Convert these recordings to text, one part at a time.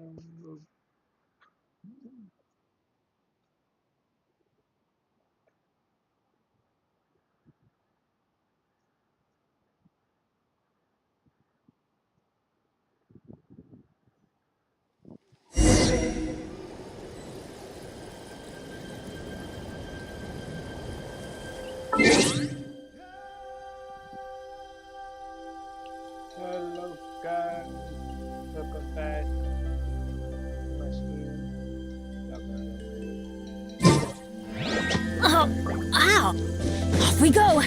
Hello guys, welcome back. Oh, ow! Off we go!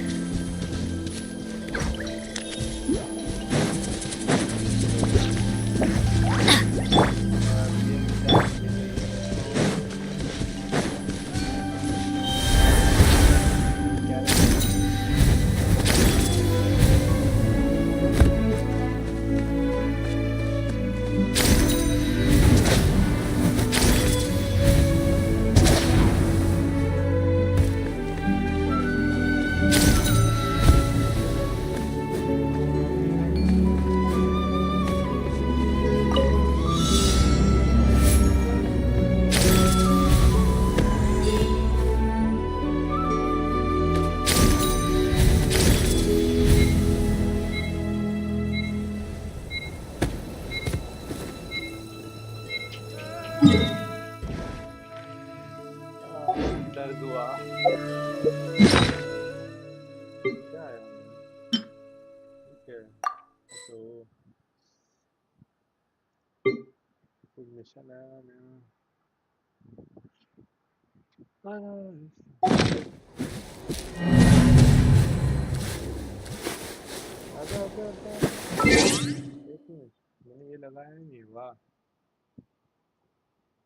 मैंने ये लगाया नहीं, वाह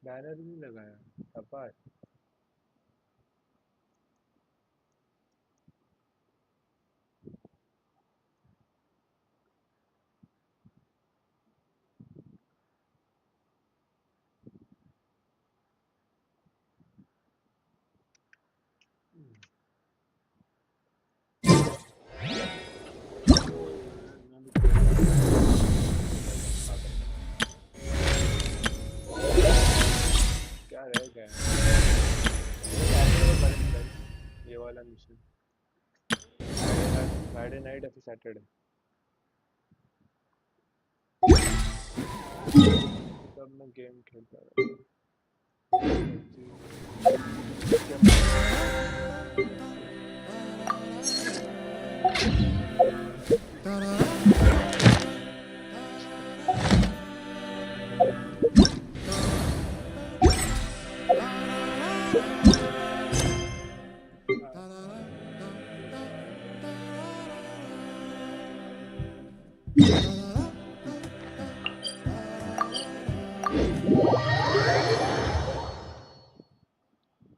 बैनर नहीं लगाया शाबाश। क्या रह गया ये वाला मिशन फ्राइडे नाइट या फिर सैटरडे तब मैं गेम खेलता रहता।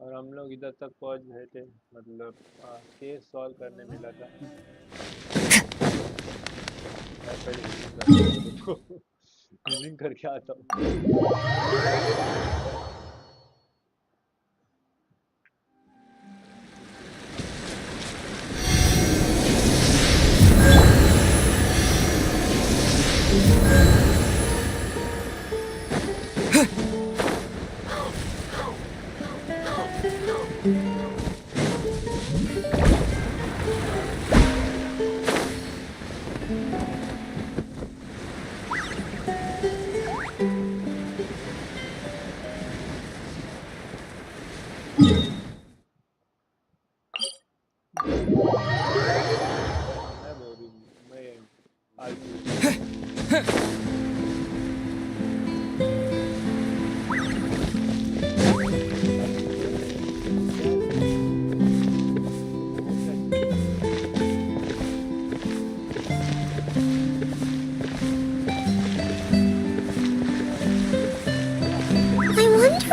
और हम लोग इधर तक पहुंच गए थे, मतलब केस सॉल्व करने मिला था। मैं करके आता हूँ।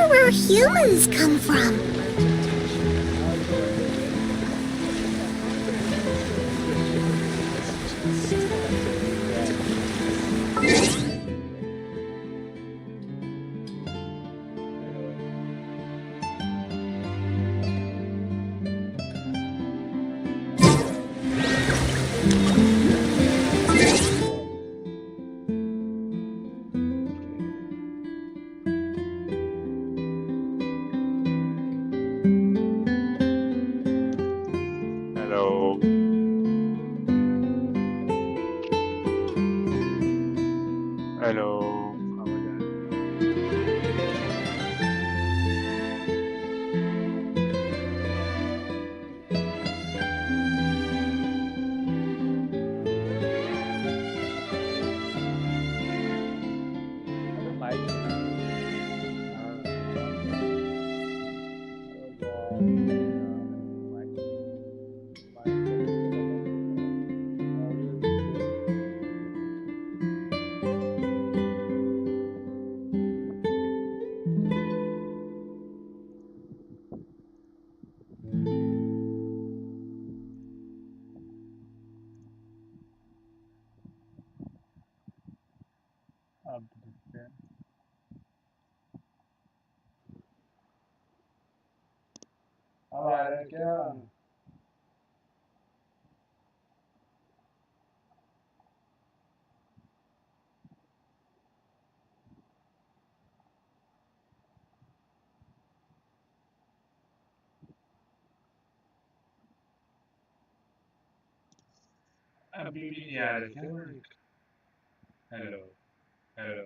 Where humans come from? अब देखते हैं। अब आ रहा है क्या? अभी भी नहीं आ रहा क्या? Hello hello.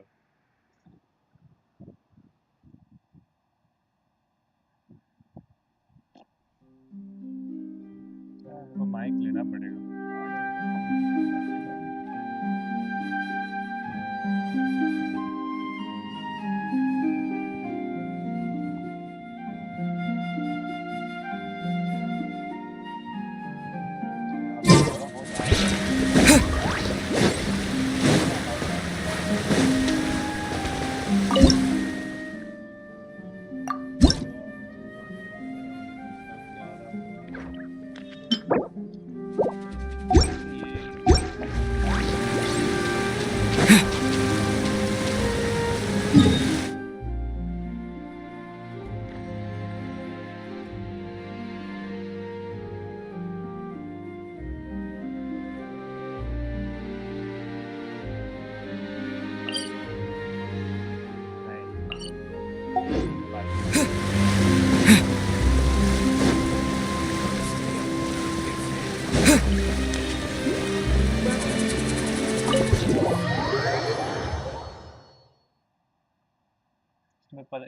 तो माइक लेना पड़ेगा।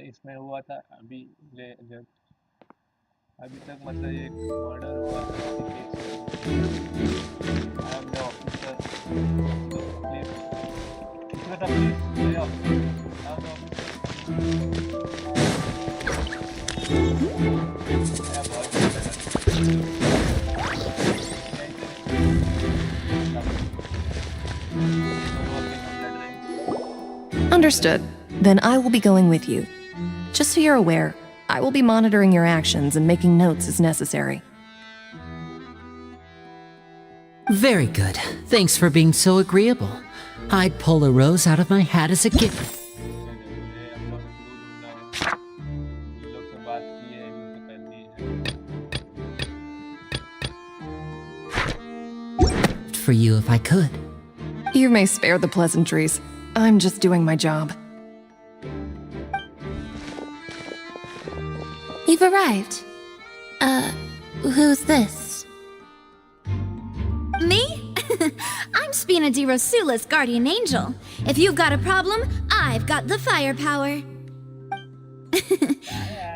इसमें हुआ था अभी जब अभी तक मतलब ये मर्डर हुआ था I am the officer Understood. Then I will be going with you. Just so you're aware, I will be monitoring your actions and making notes as necessary. Very good. Thanks for being so agreeable. I'd pull a rose out of my hat as a gift. For you if I could. You may spare the pleasantries. I'm just doing my job. You've arrived. Who's this? Me? I'm Spina di Rosula's guardian angel. If you've got a problem, I've got the firepower.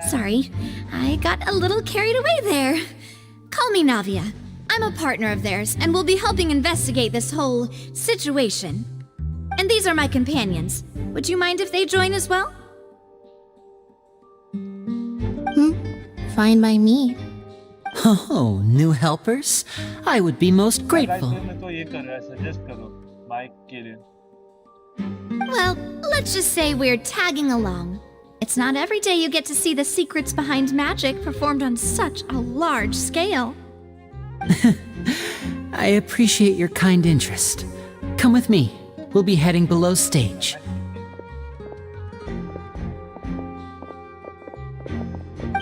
Sorry, I got a little carried away there. Call me Navia. I'm a partner of theirs, and we'll be helping investigate this whole situation. And these are my companions. Would you mind if they join as well? Fine by me. Oh, new helpers? I would be most grateful. Well, let's just say we're tagging along. It's not every day you get to see the secrets behind magic performed on such a large scale. I appreciate your kind interest. Come with me. We'll be heading below stage.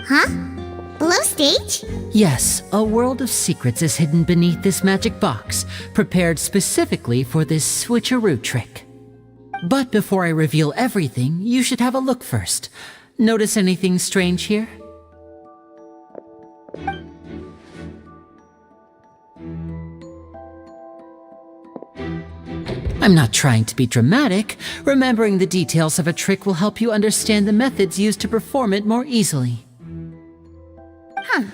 Huh? Below stage? Yes, a world of secrets is hidden beneath this magic box, prepared specifically for this switcheroo trick. But before I reveal everything, you should have a look first. Notice anything strange here? I'm not trying to be dramatic. Remembering the details of a trick will help you understand the methods used to perform it more easily. Huh.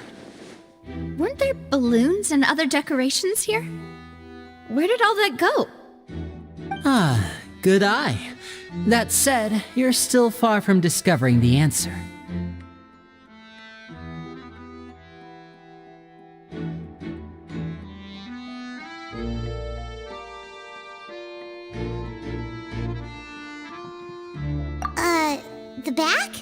Weren't there balloons and other decorations here? Where did all that go? Ah, good eye. That said, you're still far from discovering the answer. The back?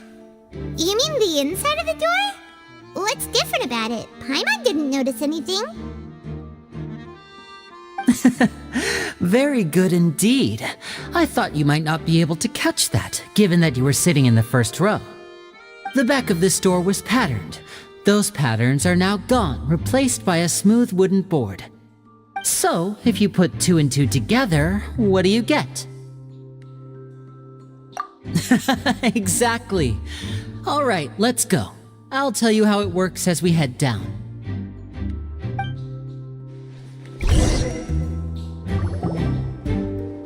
You mean the inside of the door? What's different about it? Paimon didn't notice anything. Very good indeed. I thought you might not be able to catch that, given that you were sitting in the first row. The back of this door was patterned. Those patterns are now gone, replaced by a smooth wooden board. So, if you put 2 and 2 together, what do you get? Exactly. All right, let's go. I'll tell you how it works as we head down.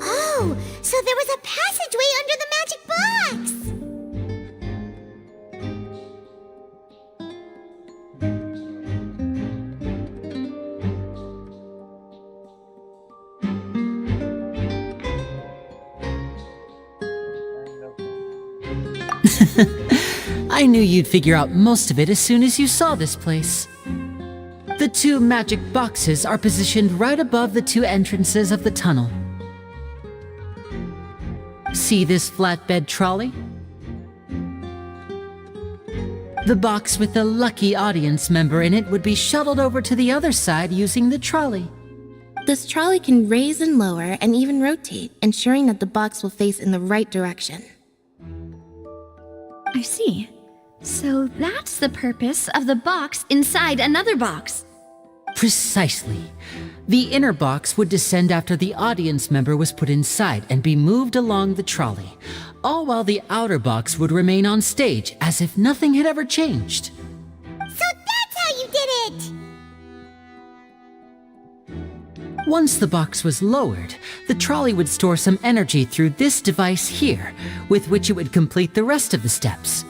Oh, so there was a passageway under the magic box! I knew you'd figure out most of it as soon as you saw this place. The 2 magic boxes are positioned right above the 2 entrances of the tunnel. See this flatbed trolley? The box with the lucky audience member in it would be shuttled over to the other side using the trolley. This trolley can raise and lower and even rotate, ensuring that the box will face in the right direction. I see. So that's the purpose of the box inside another box. Precisely. The inner box would descend after the audience member was put inside and be moved along the trolley, all while the outer box would remain on stage as if nothing had ever changed. So that's how you did it! Once the box was lowered, the trolley would store some energy through this device here, with which it would complete the rest of the steps.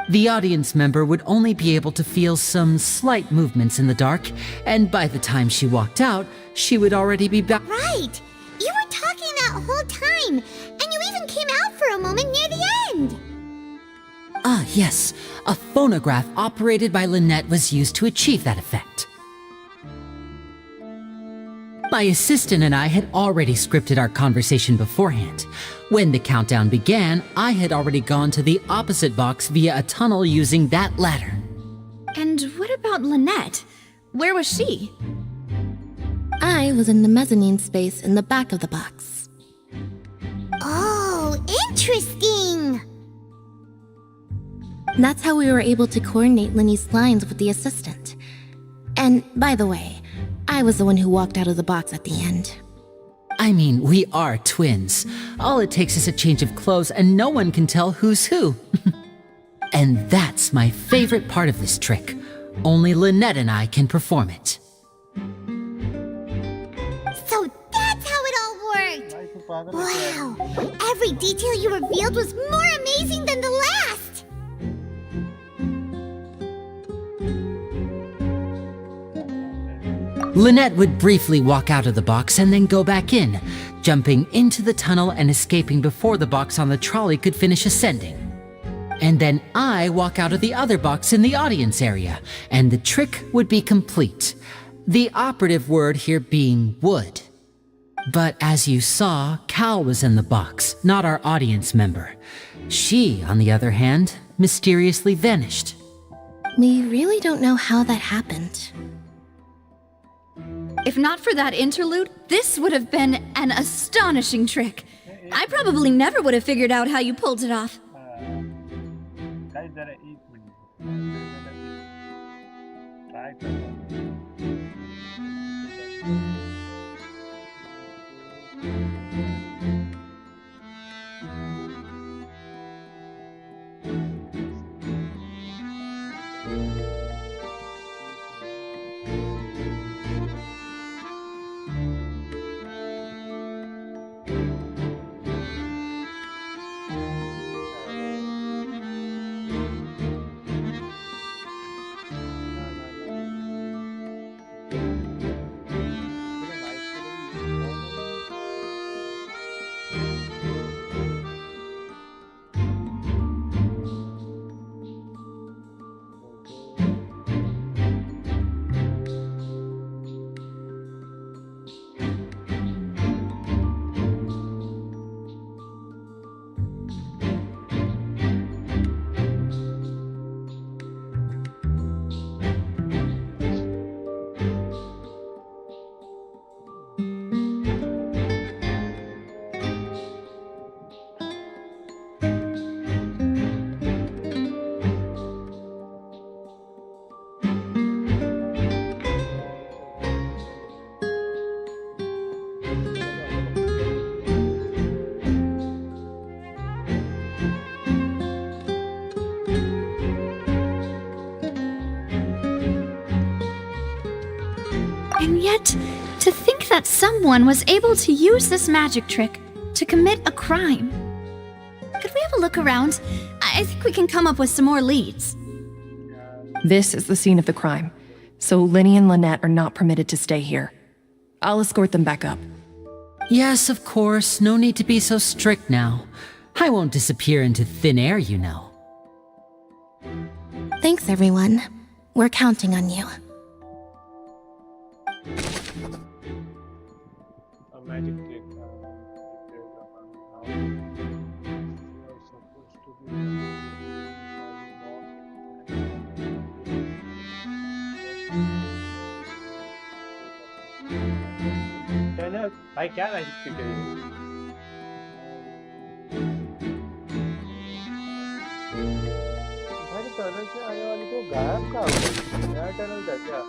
The audience member would only be able to feel some slight movements in the dark, and by the time she walked out, she would already be back. Right! You were talking that whole time, and you even came out for a moment near the end! Ah, yes. A phonograph operated by Lynette was used to achieve that effect. My assistant and I had already scripted our conversation beforehand. When the countdown began, I had already gone to the opposite box via a tunnel using that ladder. And what about Lynette? Where was she? I was in the mezzanine space in the back of the box. Oh, interesting! That's how we were able to coordinate Lyney's lines with the assistant. And by the way, I was the one who walked out of the box at the end. I mean, we are twins. All it takes is a change of clothes and no one can tell who's who. And that's my favorite part of this trick. Only Lynette and I can perform it. So that's how it all worked! Wow! Every detail you revealed was more amazing than the last! Lynette would briefly walk out of the box and then go back in, jumping into the tunnel and escaping before the box on the trolley could finish ascending. And then I walk out of the other box in the audience area, and the trick would be complete. The operative word here being would. But as you saw, Cal was in the box, not our audience member. She, on the other hand, mysteriously vanished. We really don't know how that happened. If not for that interlude, this would have been an astonishing trick. I probably never would have figured out how you pulled it off. guys जरा एक minute try करता And yet, to think that someone was able to use this magic trick to commit a crime. Could we have a look around? I think we can come up with some more leads. This is the scene of the crime, so Lyney and Lynette are not permitted to stay here. I'll escort them back up. Yes, of course. No need to be so strict now. I won't disappear into thin air, you know. Thanks, everyone. We're counting on you. A magic trick. Supposed to be चलो भाई क्या magic trick है भाई tunnel से आने वाली तो गायब कहाँ हो गई नया टनल था क्या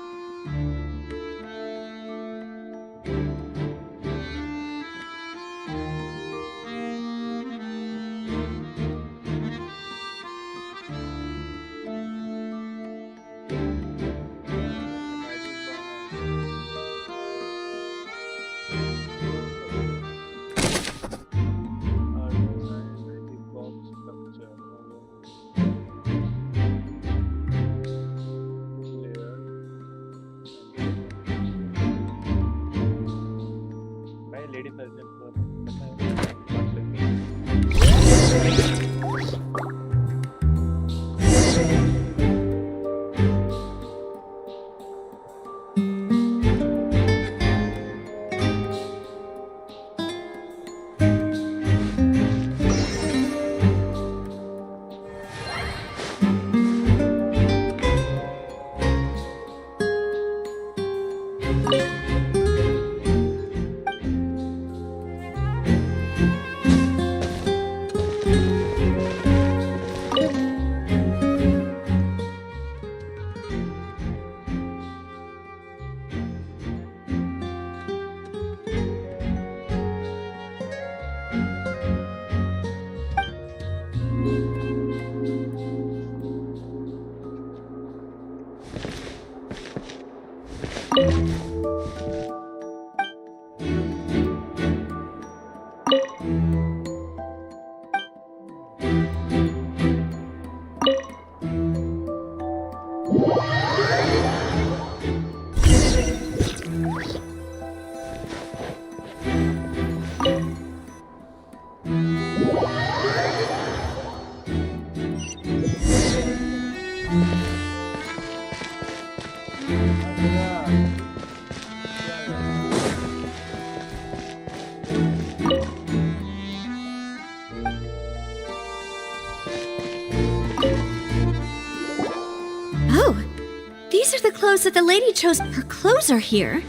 Clothes that the lady chose. Her clothes are here,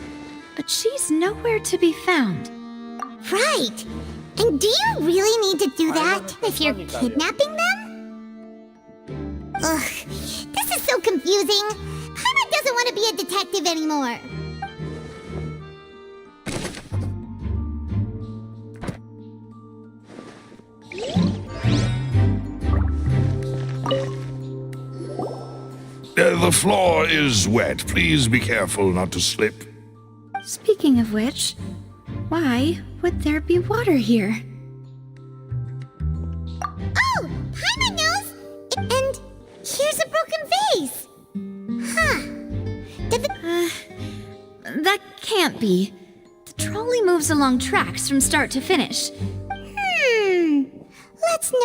but she's nowhere to be found. Right. And do you really need to do that if you're kidnapping them? Ugh, this is so confusing. Paimon doesn't want to be a detective anymore. The floor is wet. Please be careful not to slip. Speaking of which, why would there be water here? Oh, Paimon knows! And here's a broken vase. Huh. Did the... That can't be. The trolley moves along tracks from start to finish. Let's no...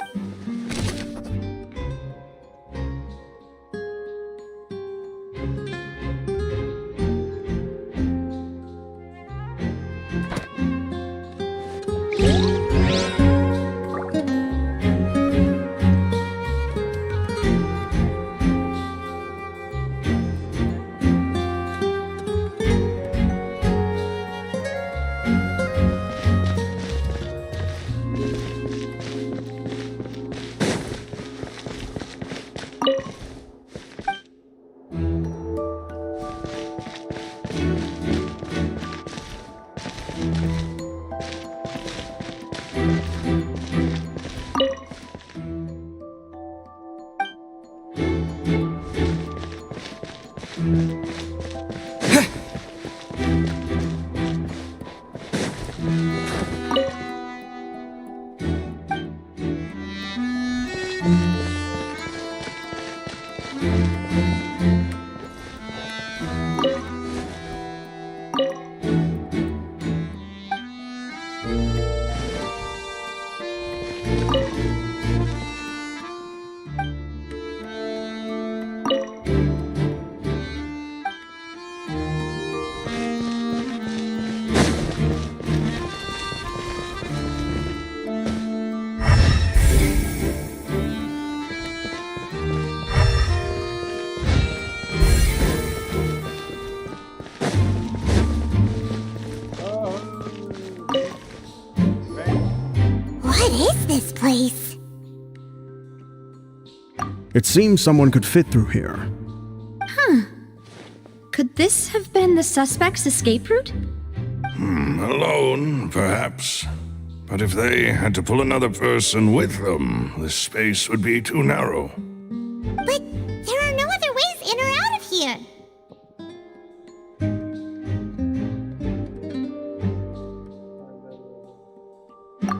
It seems someone could fit through here. Could this have been the suspect's escape route? Alone, perhaps. But if they had to pull another person with them, this space would be too narrow. But there are no other ways in or out of here.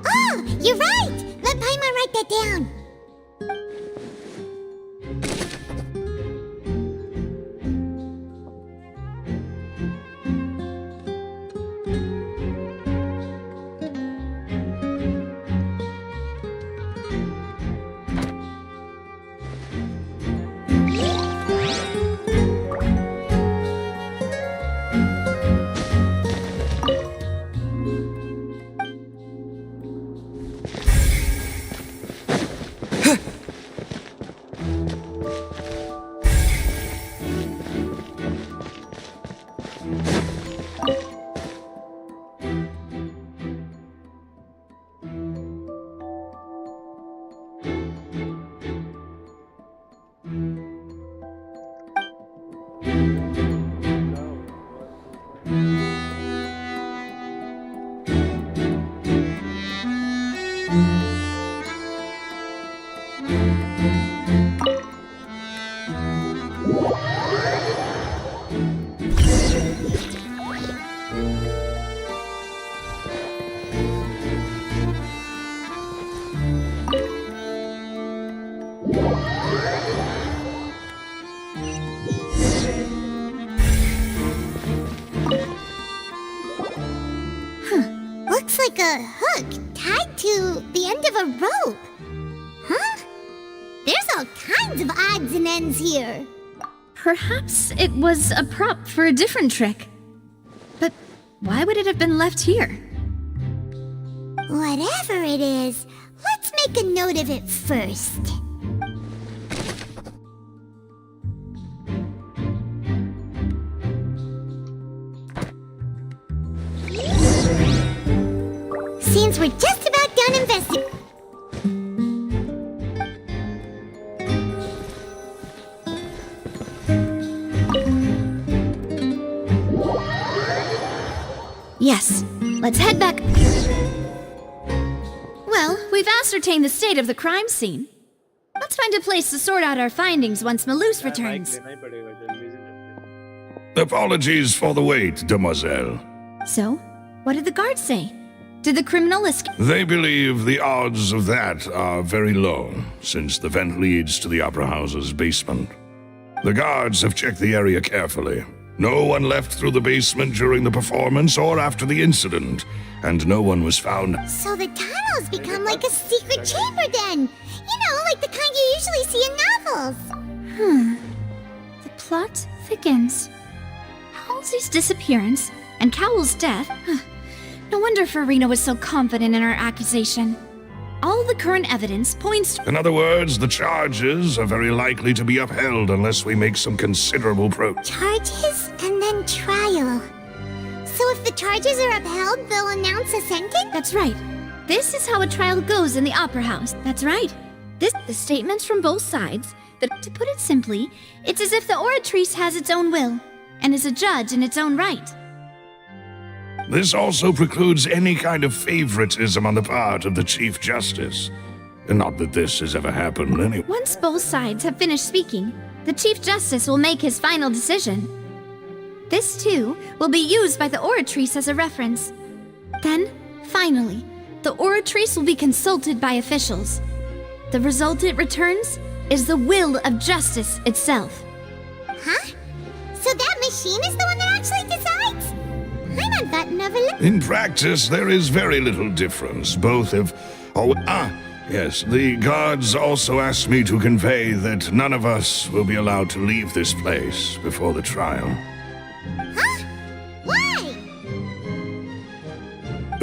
Oh, you're right! Let Paimon write that down. Looks like a hook tied to the end of a rope. Huh? There's all kinds of odds and ends here. Perhaps it was a prop for a different trick. But why would it have been left here? Whatever it is, let's make a note of it first. Seems we're just about done investigating. Yes, let's head back. Well, we've ascertained the state of the crime scene. Let's find a place to sort out our findings once Malus returns. लेना ही पड़ेगा जल्दी से जल्दी. Apologies for the wait, demoiselle. So, what did the guards say? Did the criminal escape? They believe the odds of that are very low, since the vent leads to the Opera House's basement. The guards have checked the area carefully. No one left through the basement during the performance or after the incident, and no one was found. So the tunnels become like a secret chamber then. You know, like the kind you usually see in novels. The plot thickens. Halsey's disappearance and Cowell's death. No wonder Furina was so confident in her accusation. All the current evidence points to— In other words, the charges are very likely to be upheld unless we make some considerable progress. Charges and then trial. So if the charges are upheld, they'll announce a sentence? That's right. This is how a trial goes in the Opera House. That's right. The statements from both sides, that, to put it simply, it's as if the Oratrice has its own will, and is a judge in its own right. This also precludes any kind of favoritism on the part of the Chief Justice. Not that this has ever happened anyway. Once both sides have finished speaking, the Chief Justice will make his final decision. This, too, will be used by the Oratrice as a reference. Then, finally, the Oratrice will be consulted by officials. The result it returns is the will of justice itself. Huh? So that machine is the one that actually decides? I thought Neuvillette— In practice, there is very little difference. Both have... yes, the guards also asked me to convey that none of us will be allowed to leave this place before the trial. Huh? Why?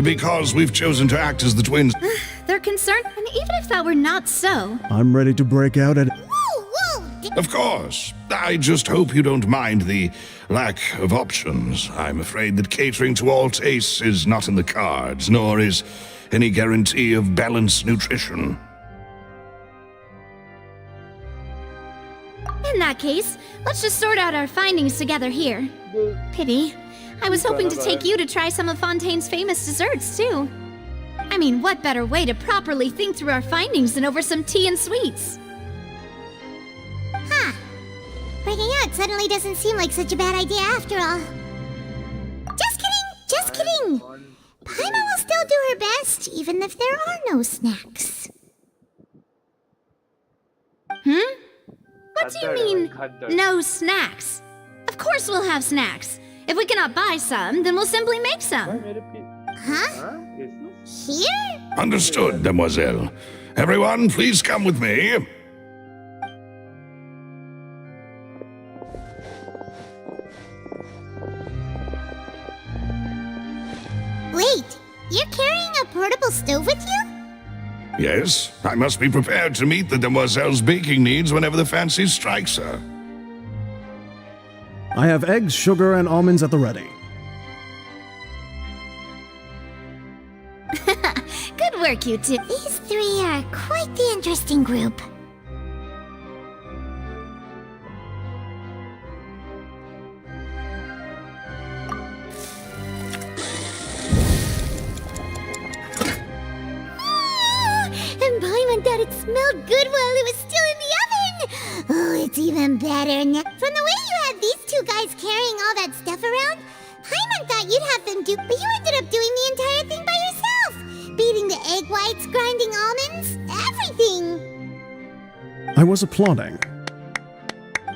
Because we've chosen to act as the twins. They're concerned, and even if that were not so— I'm ready to break out at... Whoa! Of course. I just hope you don't mind the lack of options. I'm afraid that catering to all tastes is not in the cards, nor is any guarantee of balanced nutrition. that case, let's just sort out our findings together here. Pity. I was hoping to take you to try some of Fontaine's famous desserts, too. I mean, what better way to properly think through our findings than over some tea and sweets? Huh. Breaking out suddenly doesn't seem like such a bad idea after all. Just kidding! Just kidding! Paimon will still do her best, even if there are no snacks. What do you mean, no snacks? Of course we'll have snacks. If we cannot buy some, then we'll simply make some. Huh? Here? Understood, demoiselle. Everyone, please come with me. Wait, you're carrying a portable stove with you? Yes, I must be prepared to meet the demoiselle's baking needs whenever the fancy strikes her. I have eggs, sugar, and almonds at the ready. Good work, you two. These three are quite the interesting group. And Paimon thought it smelled good while it was still in the oven! Oh, it's even better now. From the way you had these two guys carrying all that stuff around, Paimon thought you'd have them do, but you ended up doing the entire thing by yourself! Beating the egg whites, grinding almonds, everything! I was applauding.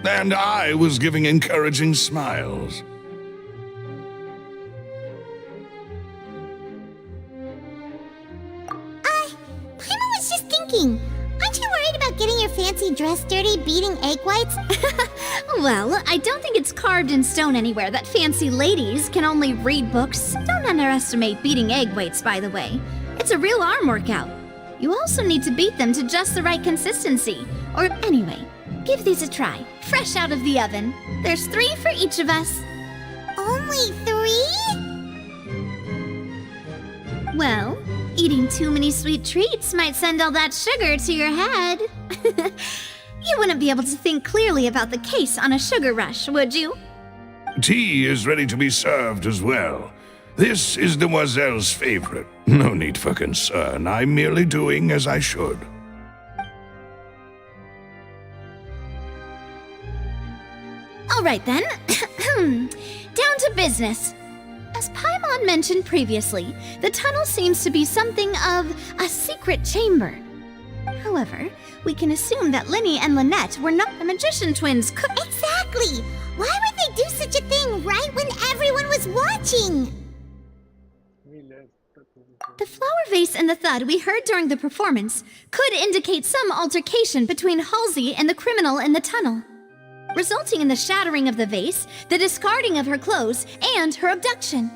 And I was giving encouraging smiles. Paimon was just thinking, aren't you worried about getting your fancy dress dirty beating egg whites? Well, I don't think it's carved in stone anywhere that fancy ladies can only read books. Don't underestimate beating egg weights, by the way. It's a real arm workout. You also need to beat them to just the right consistency. Or anyway, give these a try. Fresh out of the oven. There's 3 for each of us. Only 3? Well, eating too many sweet treats might send all that sugar to your head. You wouldn't be able to think clearly about the case on a sugar rush, would you? Tea is ready to be served as well. This is demoiselle's favorite. No need for concern. I'm merely doing as I should. All right then. Down to business. As Paimon mentioned previously, the tunnel seems to be something of a secret chamber. However, we can assume that Lyney and Lynette were not the magician twins. Exactly! Why would they do such a thing right when everyone was watching? The flower vase and the thud we heard during the performance could indicate some altercation between Halsey and the criminal in the tunnel, resulting in the shattering of the vase, the discarding of her clothes, and her abduction.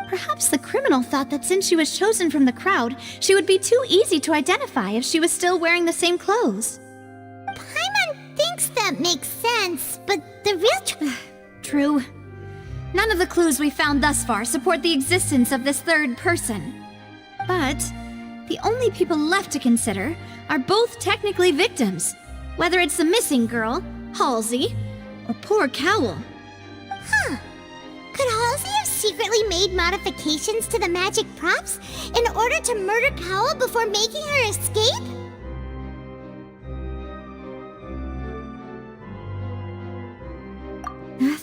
Perhaps the criminal thought that since she was chosen from the crowd, she would be too easy to identify if she was still wearing the same clothes. Paimon thinks that makes sense, but the real True. None of the clues we found thus far support the existence of this third person. But the only people left to consider are both technically victims, whether it's the missing girl, Halsey, or poor Cowl. Huh. Could Halsey have secretly made modifications to the magic props in order to murder Cowl before making her escape?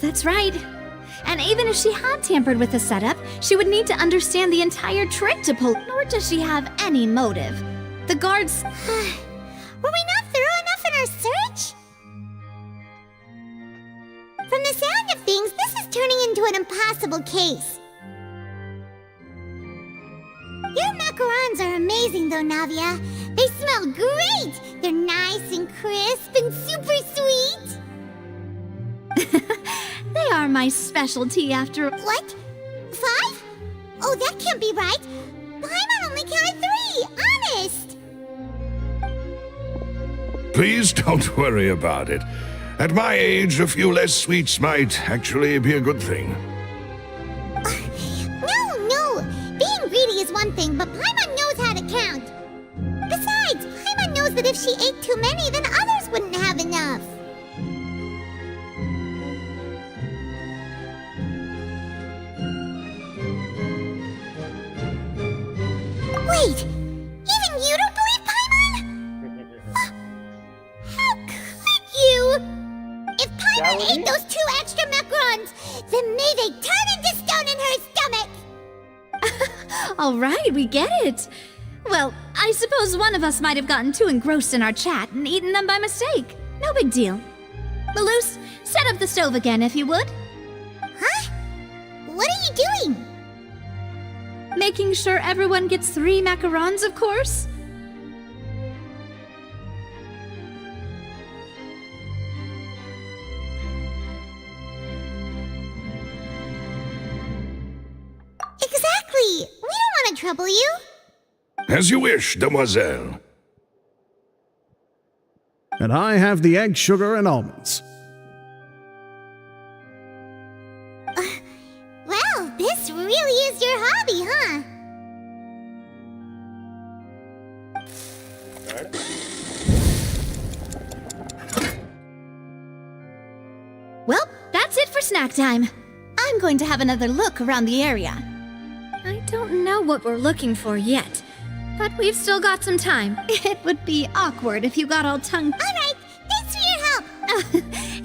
That's right. And even if she had tampered with the setup, she would need to understand the entire trick to pull, nor does she have any motive. The guards... Were we not thorough enough in our search? From the sound of things, this is turning into an impossible case. Your macarons are amazing though, Navia. They smell great! They're nice and crisp and super sweet! They are my specialty after... What? 5? Oh, that can't be right. Paimon only counted 3, honest! Please don't worry about it. At my age, a few less sweets might actually be a good thing. No! Being greedy is one thing, but Paimon knows how to count. Besides, Paimon knows that if she ate too many, then others wouldn't have enough. Wait, even you don't believe Paimon? How could you? If Paimon ate those 2 extra macarons, then may they turn into stone in her stomach! All right, we get it. Well, I suppose one of us might have gotten too engrossed in our chat and eaten them by mistake. No big deal. Maloose, set up the stove again if you would. Huh? What are you doing? Making sure everyone gets 3 macarons, of course. Exactly! We don't want to trouble you. As you wish, demoiselle. And I have the egg, sugar, and almonds. Well, this really is your hobby, huh? Well, that's it for snack time. I'm going to have another look around the area. I don't know what we're looking for yet, but we've still got some time. It would be awkward if you got all tongue... Alright, thanks for your help.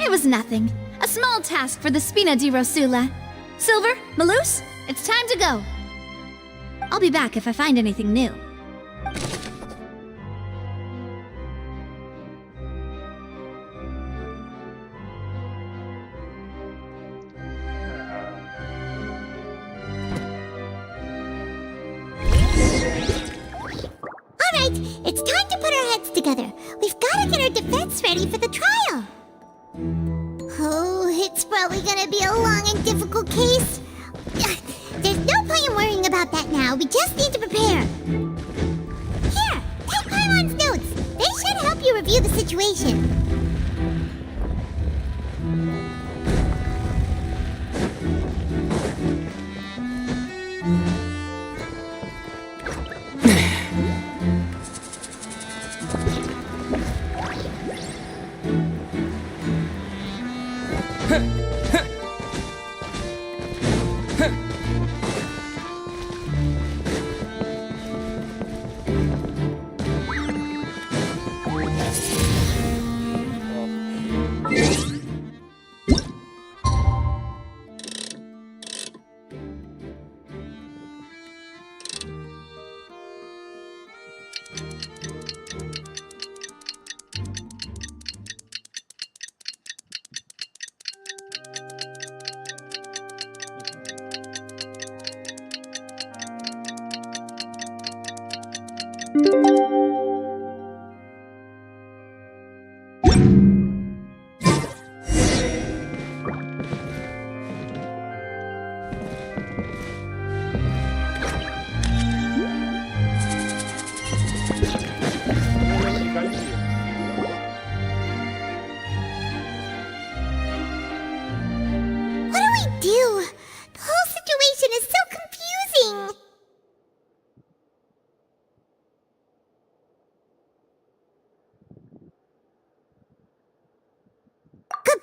It was nothing. A small task for the Spina di Rosula. Silver, Maloose, it's time to go. I'll be back if I find anything new. Alright, it's time to put our heads together. We've got to get our defense ready for the trial. Oh, it's probably gonna be a long and difficult case. There's no point in worrying about that now. We just need to prepare. Here, take Paimon's notes. They should help you review the situation.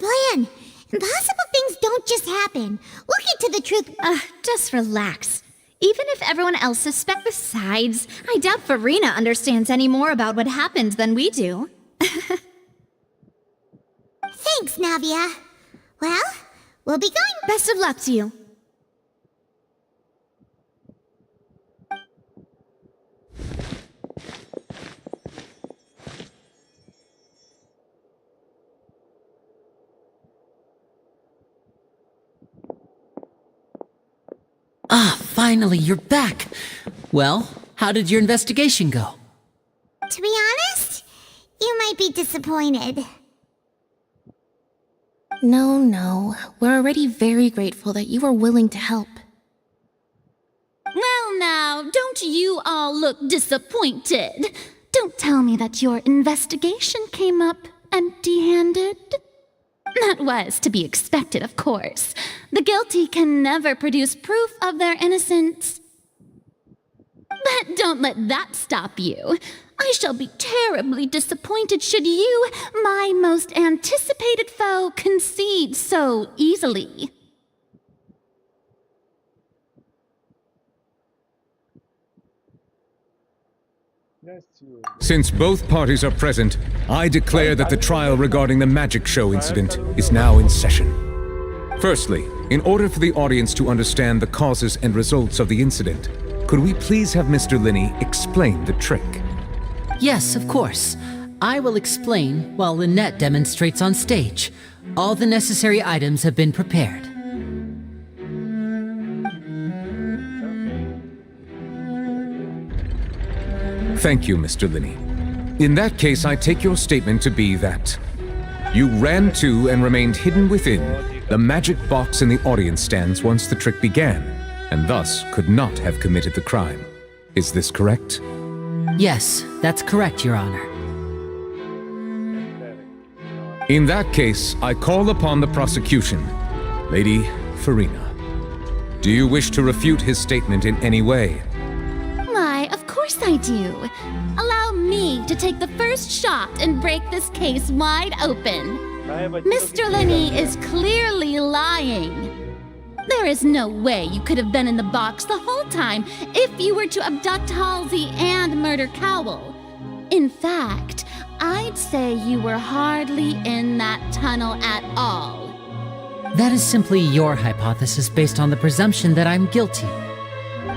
plan. Impossible things don't just happen. We'll get to the truth. Just relax. Even if everyone else suspects, besides, I doubt Furina understands any more about what happened than we do. Thanks, Navia. Well, we'll be going. Best of luck to you. Ah, finally, you're back. Well, how did your investigation go? To be honest, you might be disappointed. No. We're already very grateful that you were willing to help. Well now, don't you all look disappointed? Don't tell me that your investigation came up empty-handed. That was to be expected, of course. The guilty can never produce proof of their innocence. But don't let that stop you. I shall be terribly disappointed should you, my most anticipated foe, concede so easily. Since both parties are present, I declare that the trial regarding the magic show incident is now in session. Firstly, in order for the audience to understand the causes and results of the incident, could we please have Mr. Lyney explain the trick? Yes, of course. I will explain while Lynette demonstrates on stage. All the necessary items have been prepared. Thank you, Mr. Lyney. In that case, I take your statement to be that you ran to and remained hidden within the magic box in the audience stands once the trick began, and thus could not have committed the crime. Is this correct? Yes, that's correct, Your Honor. In that case, I call upon the prosecution. Lady Furina, do you wish to refute his statement in any way? Why, of course I do. Allow me to take the first shot and break this case wide open. Mr. Lyney is clearly lying. There is no way you could have been in the box the whole time if you were to abduct Halsey and murder Cowell. In fact, I'd say you were hardly in that tunnel at all. That is simply your hypothesis based on the presumption that I'm guilty.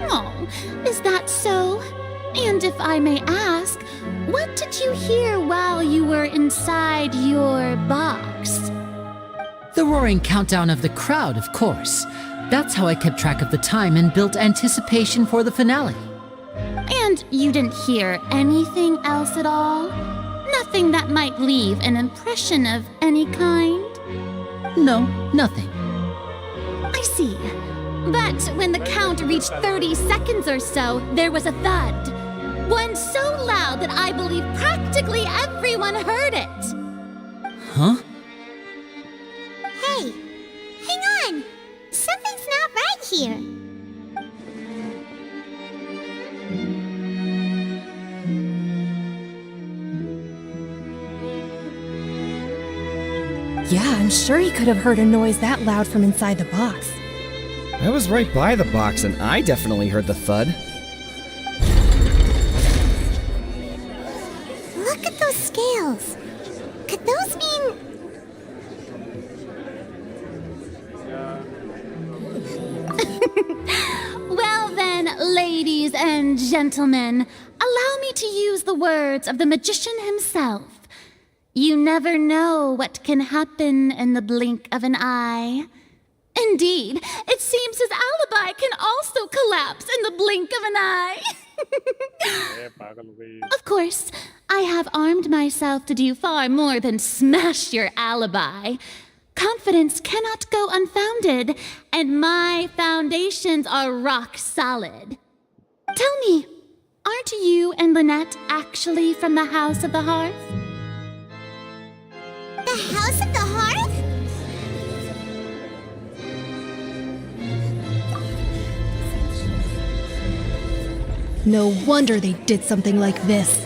Oh, is that so? And if I may ask, what did you hear while you were inside your box? The roaring countdown of the crowd, of course. That's how I kept track of the time and built anticipation for the finale. And you didn't hear anything else at all? Nothing that might leave an impression of any kind? No, nothing. I see. But when the count reached 30 seconds or so, there was a thud. One so loud that I believe practically everyone heard it. Huh? Hey, hang on. Something's not right here. Yeah, I'm sure he could have heard a noise that loud from inside the box. I was right by the box and I definitely heard the thud. Look at those scales. Could those mean... Well then, ladies and gentlemen, allow me to use the words of the magician himself. You never know what can happen in the blink of an eye. Indeed, it seems his alibi can also collapse in the blink of an eye. Of course, I have armed myself to do far more than smash your alibi. Confidence cannot go unfounded, and my foundations are rock solid. Tell me, aren't you and Lynette actually from the House of the Hearth? The House of the Hearth? No wonder they did something like this.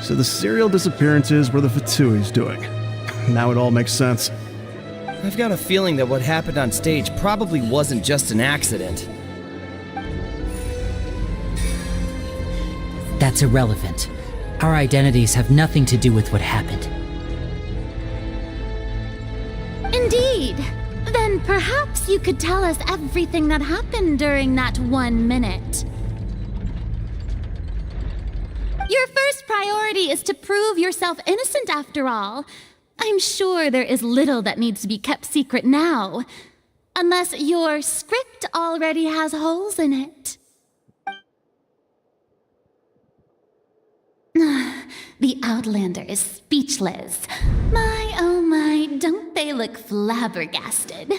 So the serial disappearances were the Fatui's doing. Now it all makes sense. I've got a feeling that what happened on stage probably wasn't just an accident. That's irrelevant. Our identities have nothing to do with what happened. Indeed. Then perhaps you could tell us everything that happened during that 1 minute. Your first priority is to prove yourself innocent, after all. I'm sure there is little that needs to be kept secret now. Unless your script already has holes in it. The Outlander is speechless. My, oh my, don't they look flabbergasted?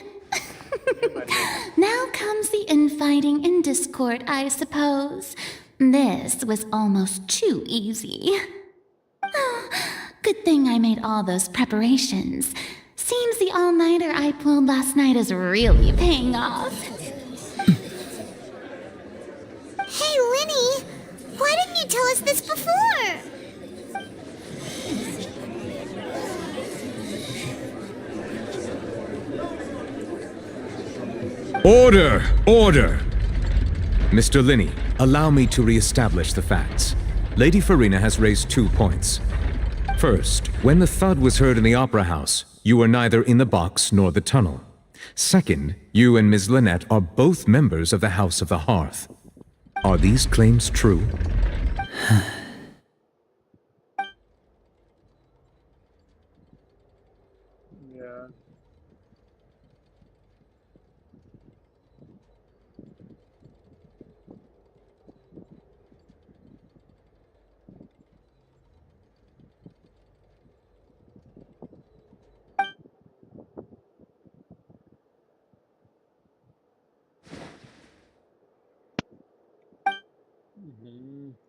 Now comes the infighting and discord, I suppose. This was almost too easy. Good thing I made all those preparations. Seems the all-nighter I pulled last night is really paying off. Hey, Lyney! Why didn't you tell us this before? Order! Order! Mr. Lyney, allow me to reestablish the facts. Lady Furina has raised 2 points. First, when the thud was heard in the Opera House, you were neither in the box nor the tunnel. Second, you and Ms. Lynette are both members of the House of the Hearth. Are these claims true? Yeah.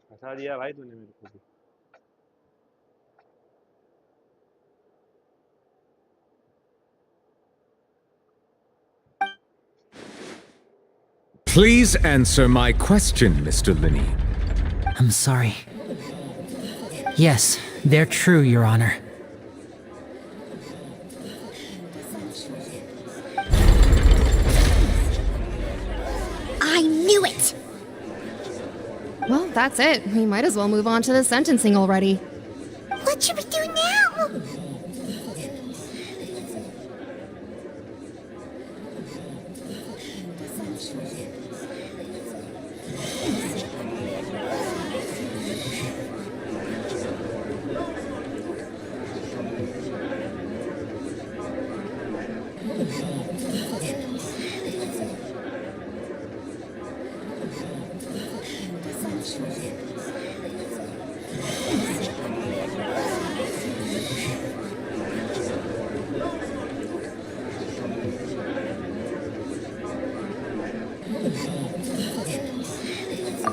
फंसा दिया भाई तूने मेरे को भी। Please answer my question, Mr. Lyney. I'm sorry. Yes, they're true, Your Honor. I knew it! Well, that's it. We might as well move on to the sentencing already. What should we do now?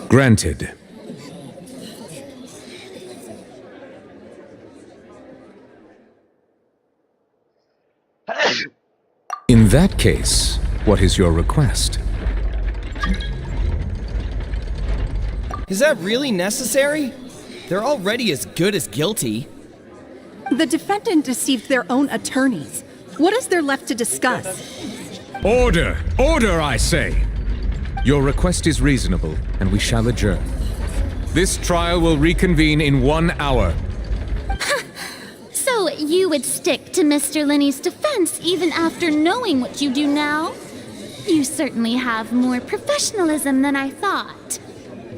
Granted. In that case, what is your request? Is that really necessary? They're already as good as guilty. The defendant deceived their own attorneys. What is there left to discuss? Order! Order, I say! Your request is reasonable, and we shall adjourn. This trial will reconvene in 1 hour. So you would stick to Mr. Lyney's defense even after knowing what you do now? You certainly have more professionalism than I thought.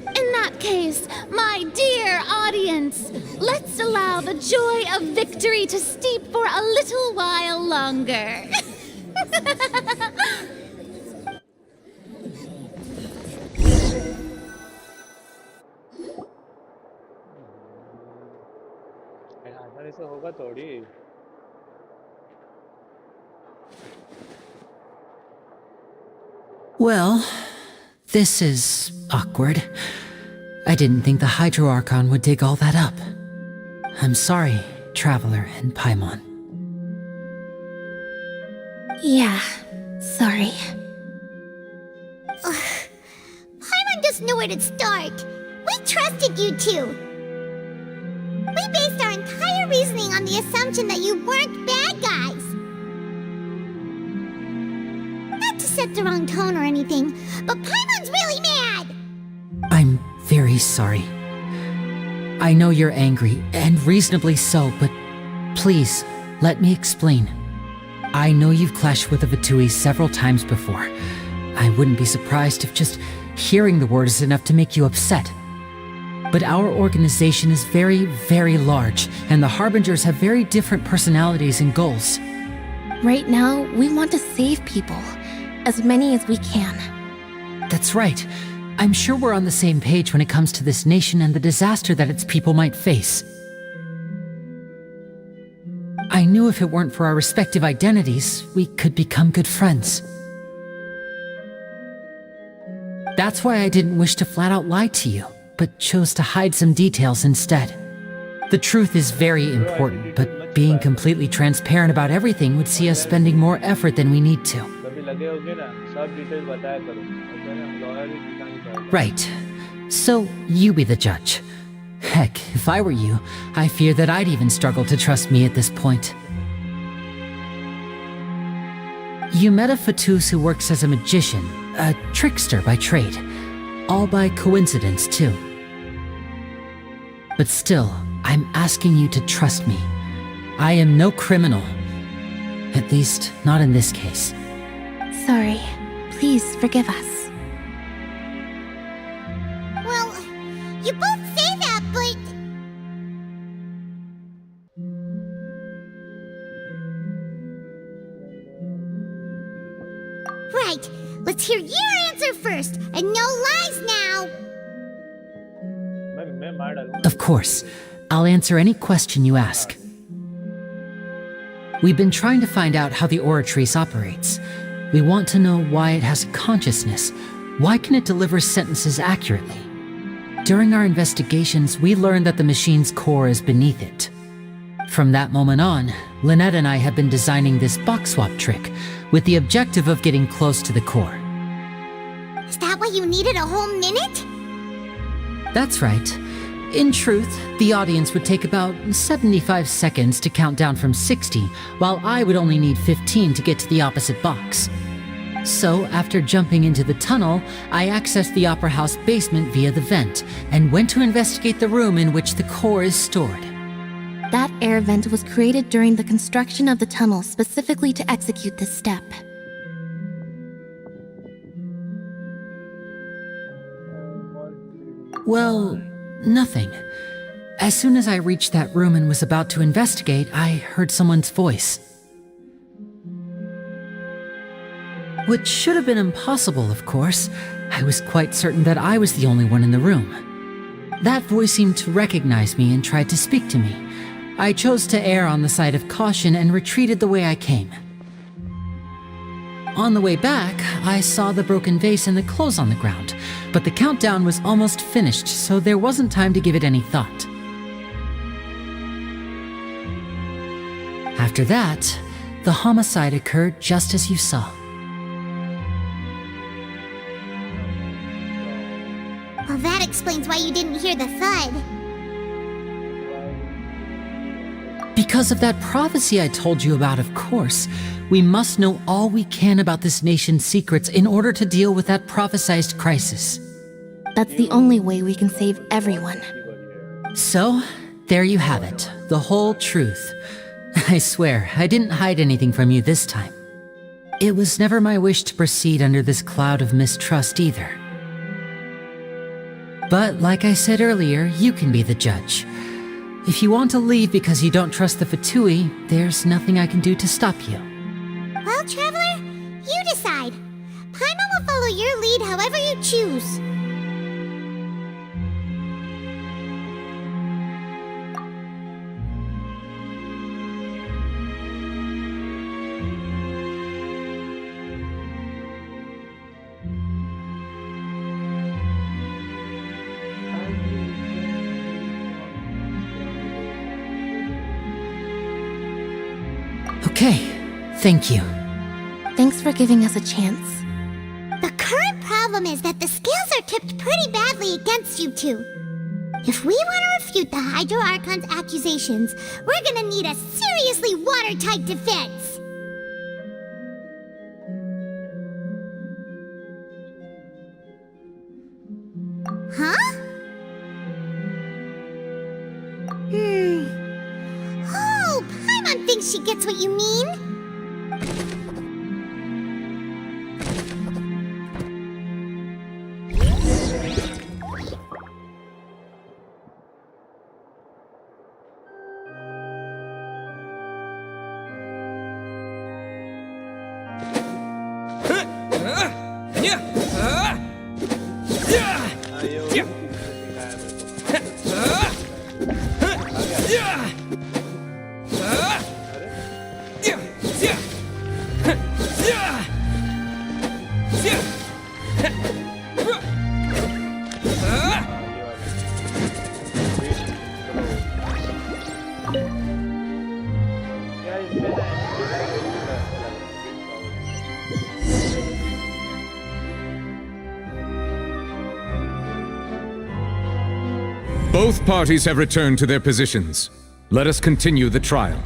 In that case, my dear audience, let's allow the joy of victory to steep for a little while longer. आसानी से होगा थोड़ी। Well, this is awkward. I didn't think the Hydro Archon would dig all that up. I'm sorry, Traveler and Paimon. Yeah, sorry. Paimon doesn't know where to start. We trusted you two. We based our entire reasoning on the assumption that you weren't bad guys. Not to set the wrong tone or anything, but Paimon's really mad! I'm very sorry. I know you're angry, and reasonably so, but please, let me explain. I know you've clashed with the Vitui several times before. I wouldn't be surprised if just hearing the word is enough to make you upset. But our organization is very, very large, and the Harbingers have very different personalities and goals. Right now, we want to save people. As many as we can. That's right. I'm sure we're on the same page when it comes to this nation and the disaster that its people might face. I knew if it weren't for our respective identities, we could become good friends. That's why I didn't wish to flat out lie to you, but chose to hide some details instead. The truth is very important, but being completely transparent about everything would see us spending more effort than we need to. Right. So, you be the judge. Heck, if I were you, I fear that I'd even struggle to trust me at this point. You met a Fatus who works as a magician, a trickster by trade. All by coincidence, too. But still, I'm asking you to trust me. I am no criminal. At least, not in this case. Sorry. Please forgive us. Well, you both say that, but... Right, let's hear your answer first, and no lies now! Of course. I'll answer any question you ask. We've been trying to find out how the Oratrice operates. We want to know why it has consciousness. Why can it deliver sentences accurately? During our investigations, we learned that the machine's core is beneath it. From that moment on, Lynette and I have been designing this box swap trick with the objective of getting close to the core. Is that why you needed a whole minute? That's right. In truth, the audience would take about 75 seconds to count down from 60, while I would only need 15 to get to the opposite box. So, after jumping into the tunnel, I accessed the Opera House basement via the vent, and went to investigate the room in which the core is stored. That air vent was created during the construction of the tunnel specifically to execute this step. Well, nothing. As soon as I reached that room and was about to investigate, I heard someone's voice. Which should have been impossible, of course. I was quite certain that I was the only one in the room. That voice seemed to recognize me and tried to speak to me. I chose to err on the side of caution and retreated the way I came. On the way back, I saw the broken vase and the clothes on the ground, but the countdown was almost finished, so there wasn't time to give it any thought. After that, the homicide occurred just as you saw. Well, that explains why you didn't hear the thud. Because of that prophecy I told you about, of course. We must know all we can about this nation's secrets in order to deal with that prophesized crisis. That's the only way we can save everyone. So, there you have it. The whole truth. I swear, I didn't hide anything from you this time. It was never my wish to proceed under this cloud of mistrust either. But like I said earlier, you can be the judge. If you want to leave because you don't trust the Fatui, there's nothing I can do to stop you. Well, Traveler, you decide. Paimon will follow your lead however you choose. Okay, thank you. Thanks for giving us a chance. The current problem is that the scales are tipped pretty badly against you two. If we want to refute the Hydro Archon's accusations, we're gonna need a seriously watertight defense. Huh? Oh, Paimon thinks she gets what you mean. Both parties have returned to their positions. Let us continue the trial.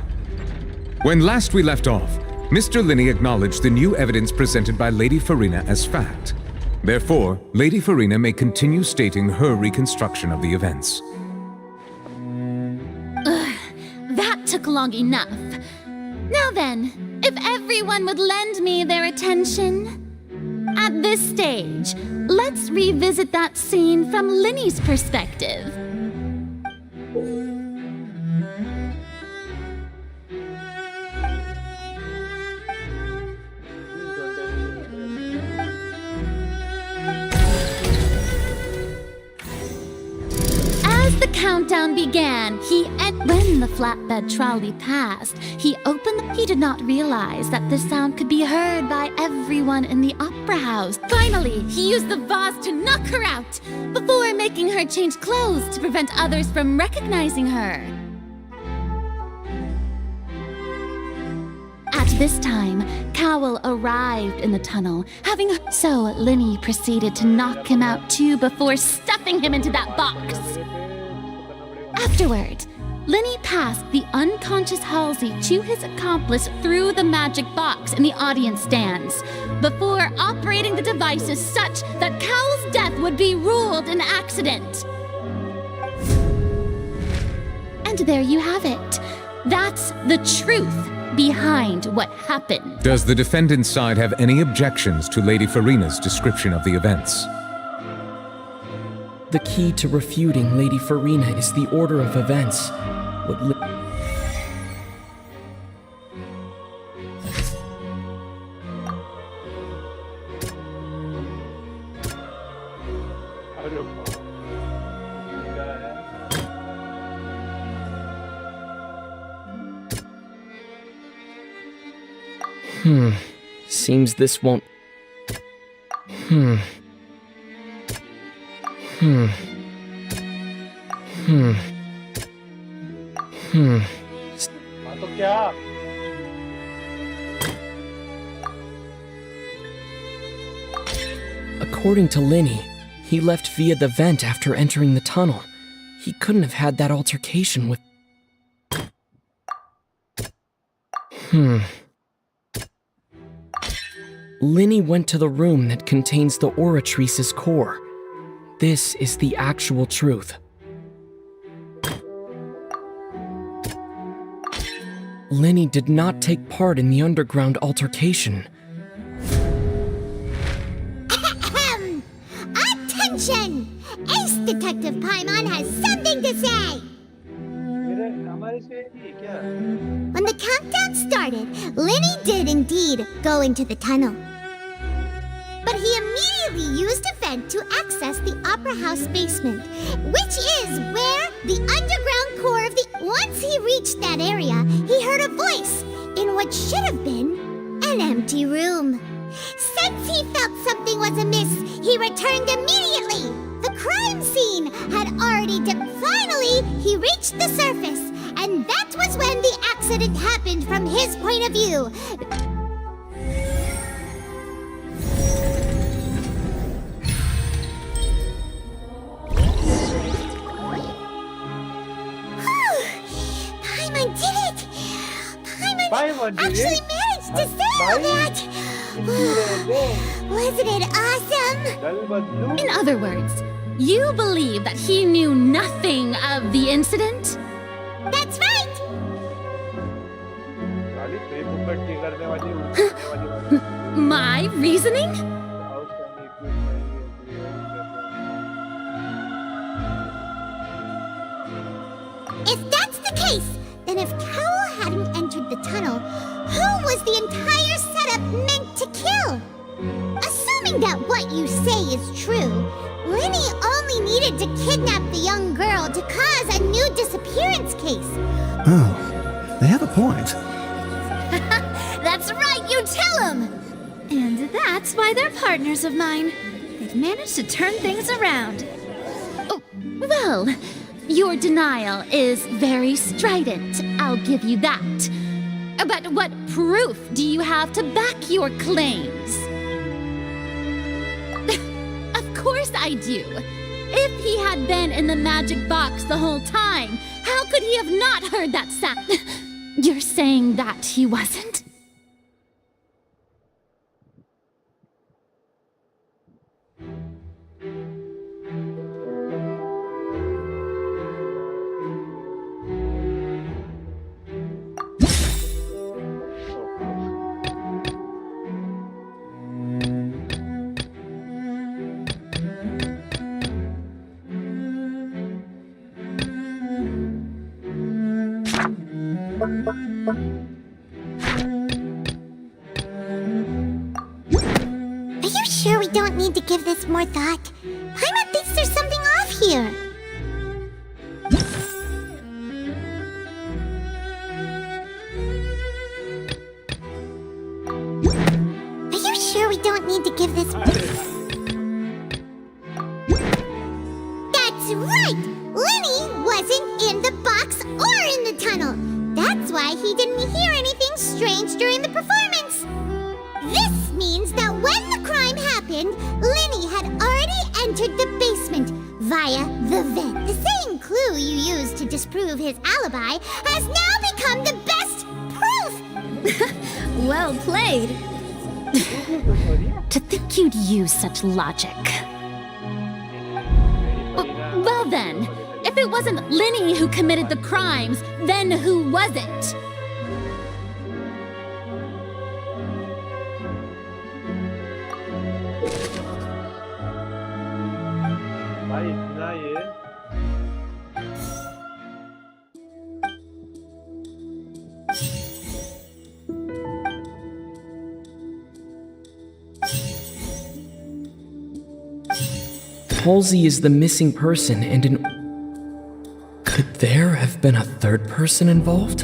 When last we left off, Mr. Lyney acknowledged the new evidence presented by Lady Furina as fact. Therefore, Lady Furina may continue stating her reconstruction of the events. took long enough. Now then, if everyone would lend me their attention. At this stage, let's revisit that scene from Lyney's perspective. As the countdown began, when the flatbed trolley passed, he did not realize that the sound could be heard by everyone in the opera house. Finally, he used the vase to knock her out, before making her change clothes to prevent others from recognizing her. At this time, Cowell arrived in the tunnel, so Lyney proceeded to knock him out too before stuffing him into that box. Afterward, Lyney passed the unconscious Halsey to his accomplice through the magic box in the audience stands, before operating the devices such that Cowell's death would be ruled an accident. And there you have it. That's the truth behind what happened. Does the defendant's side have any objections to Lady Furina's description of the events? The key to refuting Lady Furina is the order of events. Seems this won't... तो क्या? According to Lyney, he left via the vent after entering the tunnel. He couldn't have had that altercation with... Lyney went to the room that contains the Oratrice's core. This is the actual truth. Lyney did not take part in the underground altercation. Attention! Ace Detective Paimon has something to say! When the countdown started, Lyney did indeed go into the tunnel. But he immediately used a vent to access the Opera House basement, which is where the underground core of the... Once he reached that area, he heard a voice in what should have been an empty room. Since he felt something was amiss, he returned immediately. The crime scene had already dipped. Finally, he reached the surface, and that was when the accident happened from his point of view. Paimon did it! Paimon actually managed to say all that! Wasn't it awesome? In other words, you believe that he knew nothing of the incident? That's right! My reasoning? If that's the case, then if Cowell hadn't entered the tunnel, who was the entire setup meant to kill? Assuming that what you say is true, Lyney only needed to kidnap the young girl to cause a new disappearance case. Oh, they have a point. That's right, you tell him! And that's why they're partners of mine. They've managed to turn things around. Oh, well, your denial is very strident, I'll give you that. But what proof do you have to back your claims? Of course I do. If he had been in the magic box the whole time, how could he have not heard that sound? You're saying that he wasn't? you sure we don't need to give this more thought? Paimon thinks there's something off here. Are you sure we don't need to give this... That's right! Lyney wasn't in the box or in the tunnel. That's why he didn't hear anything strange during the performance. This means that when the crime happened, Lyney had already entered the basement via the vent. The same clue you used to disprove his alibi has now become the best proof! Well played. To think you'd use such logic. Well then, if it wasn't Lyney who committed the crimes, then who was it? भाई इतना ये Halsey is the missing person, and could there have been a third person involved?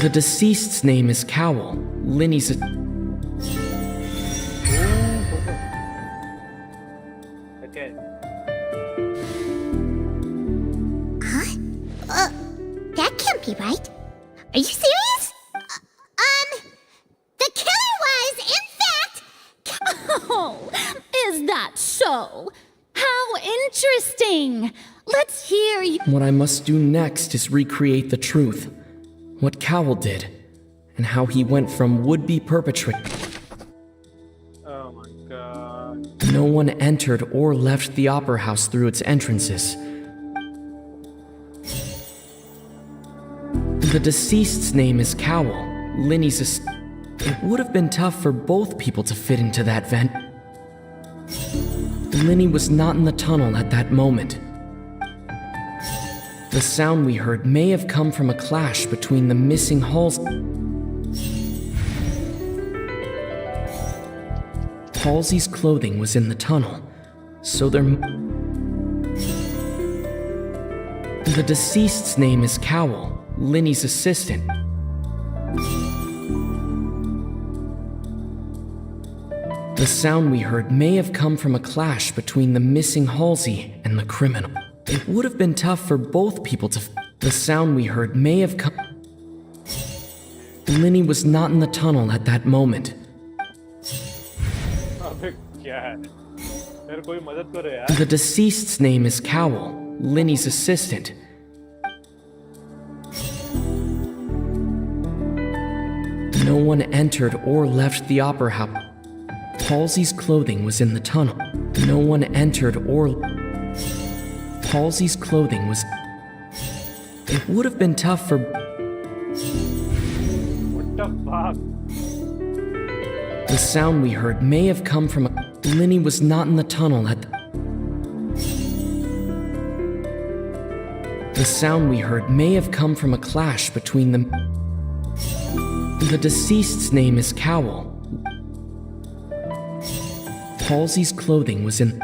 The deceased's name is Cowl. Lyney's Okay. Huh? That can't be right. Are you serious? The killer was, in fact... Oh, is that so? How interesting! Let's hear you. What I must do next is recreate the truth. What Cowl did, and how he went from would-be perpetrator. Oh my god. No one entered or left the opera house through its entrances. The deceased's name is Cowl. Lyney's It would have been tough for both people to fit into that vent. Lyney was not in the tunnel at that moment. The sound we heard may have come from a clash between the missing halls. Halsey's clothing was in the tunnel, so The deceased's name is Cowl, Lyney's assistant. The sound we heard may have come from a clash between the missing Halsey and the criminal. It would have been tough for both people to... The sound we heard may have come... Lyney was not in the tunnel at that moment. अबे क्या है? मेरे कोई मदद करो यार. The deceased's name is Cowl, Lyney's assistant. No one entered or left the opera house. Halsey's clothing was in the tunnel. No one entered or... Halsey's clothing was... It would have been tough for... What the fuck? The sound we heard may have come from a... Lyney was not in the tunnel at... The sound we heard may have come from a clash between them. The deceased's name is Cowl. Halsey's clothing was in...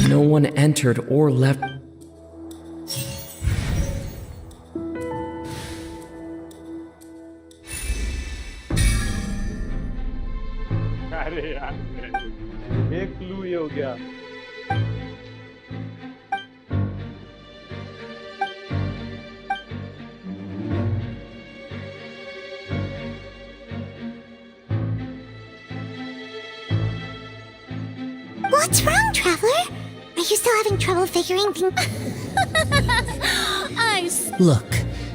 No one entered or left... अरे यार एक clue ये हो गया. What's wrong, Traveler? Are you still having trouble figuring things? Look,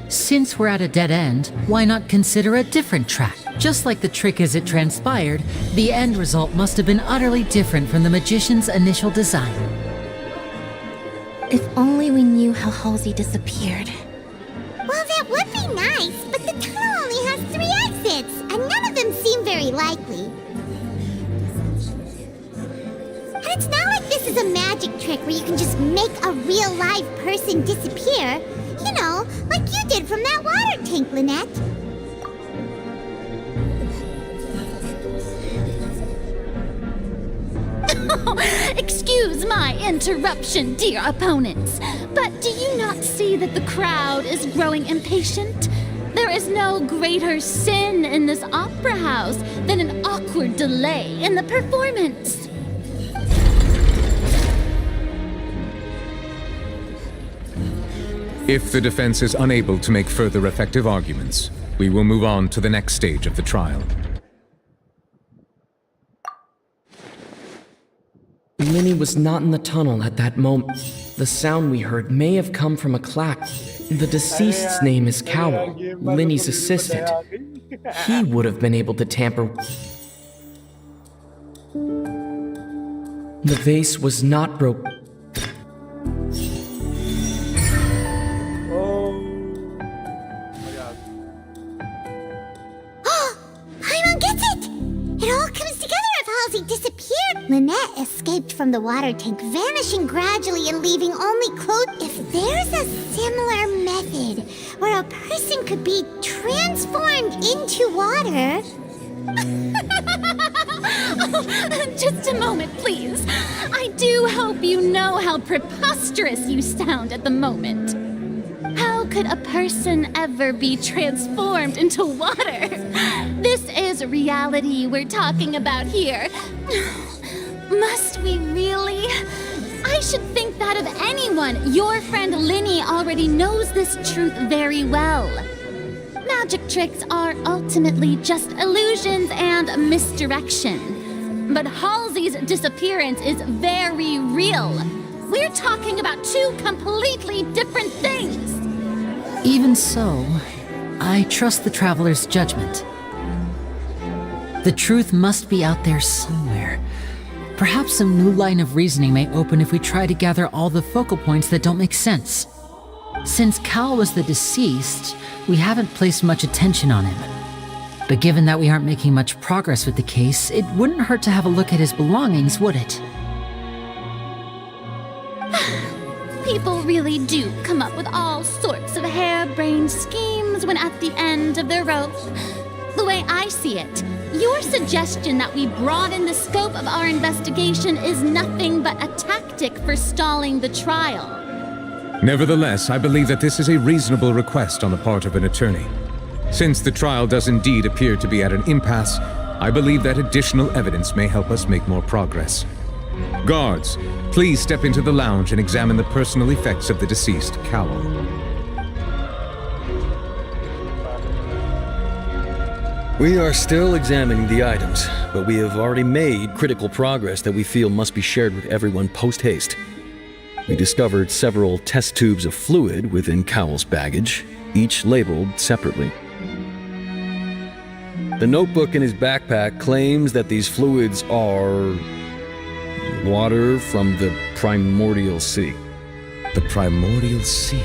since we're at a dead end, why not consider a different track? Just like the trick as it transpired, the end result must have been utterly different from the magician's initial design. If only we knew how Halsey disappeared. Well, that would be nice, but the tunnel only has 3 exits, and none of them seem very likely. And it's not like this is a magic trick where you can just make a real live person disappear. from that water tank, Lynette. Excuse my interruption, dear opponents, but do you not see that the crowd is growing impatient? There is no greater sin in this opera house than an awkward delay in the performance. If the defense is unable to make further effective arguments, we will move on to the next stage of the trial. Lyney was not in the tunnel at that moment. The sound we heard may have come from a clack. The deceased's name is Cowell, Lyney's assistant. He would have been able to tamper. The vase was not broken. Paimon gets it! It all comes together if Halsey disappeared. Lynette escaped from the water tank, vanishing gradually and leaving only clothes. If there's a similar method where a person could be transformed into water... Just a moment, please. I do hope you know how preposterous you sound at the moment. How could a person ever be transformed into water? This is reality we're talking about here. Must we really? I should think that of anyone. Your friend Lyney already knows this truth very well. Magic tricks are ultimately just illusions and misdirection. But Halsey's disappearance is very real. We're talking about two completely different things. Even so, I trust the Traveler's judgment. The truth must be out there somewhere. Perhaps some new line of reasoning may open if we try to gather all the focal points that don't make sense. Since Cal was the deceased, we haven't placed much attention on him. But given that we aren't making much progress with the case, it wouldn't hurt to have a look at his belongings, would it? People really do come up with all sorts of harebrained schemes when at the end of their rope. The way I see it, your suggestion that we broaden the scope of our investigation is nothing but a tactic for stalling the trial. Nevertheless, I believe that this is a reasonable request on the part of an attorney. Since the trial does indeed appear to be at an impasse, I believe that additional evidence may help us make more progress. Guards, please step into the lounge and examine the personal effects of the deceased Cowell. We are still examining the items, but we have already made critical progress that we feel must be shared with everyone post-haste. We discovered several test tubes of fluid within Cowell's baggage, each labeled separately. The notebook in his backpack claims that these fluids are water from the primordial sea. The primordial sea?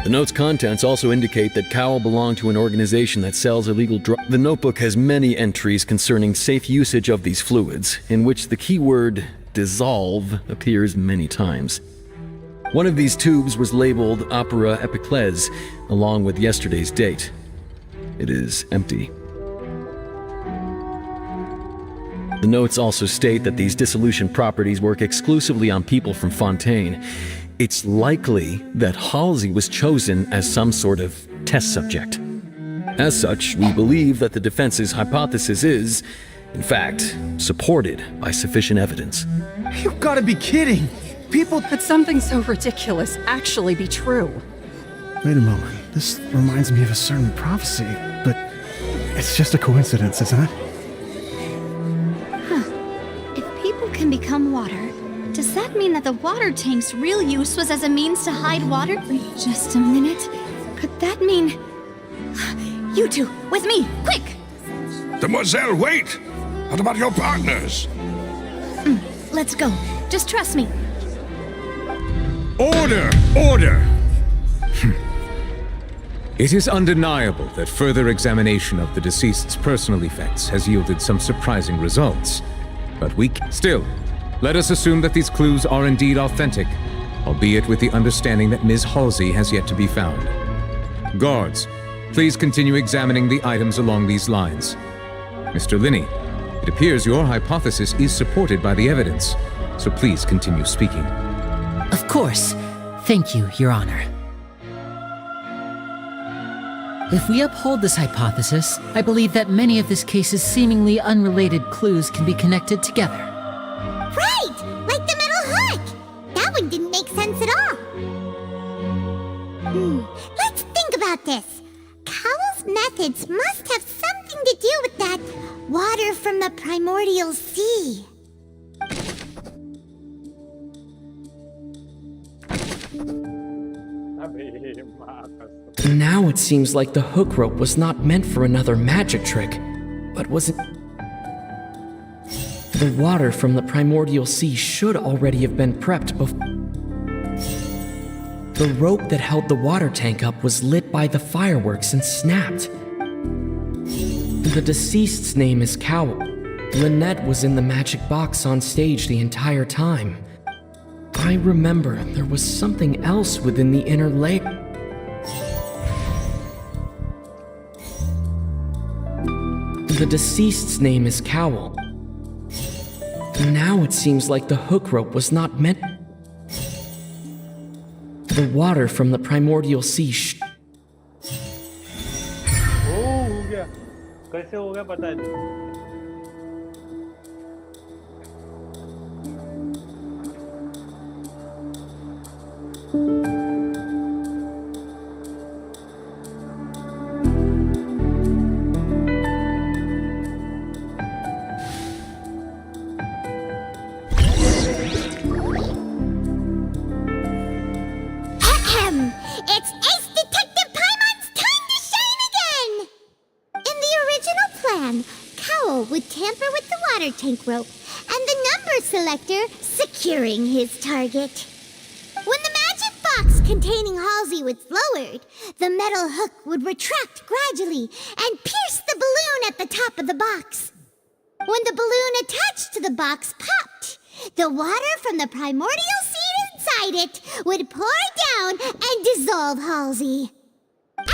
The note's contents also indicate that Cowell belonged to an organization that sells illegal drugs. The notebook has many entries concerning safe usage of these fluids, in which the keyword dissolve appears many times. One of these tubes was labeled Opera Epiclese, along with yesterday's date. It is empty. The notes also state that these dissolution properties work exclusively on people from Fontaine. It's likely that Halsey was chosen as some sort of test subject. As such, we believe that the defense's hypothesis is, in fact, supported by sufficient evidence. You've got to be kidding! People could something so ridiculous actually be true. Wait a moment. This reminds me of a certain prophecy, but it's just a coincidence, isn't it? If people can become water, does that mean that the water tank's real use was as a means to hide water? Just a minute. Could that mean... You two, with me, quick! Demoiselle, wait! What about your partners? Let's go. Just trust me. Order! Order! It is undeniable that further examination of the deceased's personal effects has yielded some surprising results. But still, let us assume that these clues are indeed authentic. albeit with the understanding that Ms. Halsey has yet to be found. Guards, please continue examining the items along these lines. Mr. Lyney, it appears your hypothesis is supported by the evidence, so please continue speaking. Of course. Thank you, Your Honor. If we uphold this hypothesis, I believe that many of this case's seemingly unrelated clues can be connected together. Right! Like the metal hook! That one didn't make sense at all. Let's think about this. Cowell's methods must have something to do with that water from the primordial sea. Now it seems like the hook rope was not meant for another magic trick, but was it? The water from the primordial sea should already have been prepped before. The rope that held the water tank up was lit by the fireworks and snapped. The deceased's name is Cowell. Lynette was in the magic box on stage the entire time. I remember there was something else within the inner layer. The deceased's name is Cowell. Now it seems like the hook rope was not meant. The water from the primordial sea हो गया कैसे हो गया पता है It's Ace Detective Paimon's time to shine again! In the original plan, Cowell would tamper with the water tank rope and the number selector securing his target. When the magic box containing Halsey was lowered, the metal hook would retract gradually and pierce the balloon at the top of the box. When the balloon attached to the box popped, the water from the primordial sea inside it would pour down and dissolve Halsey.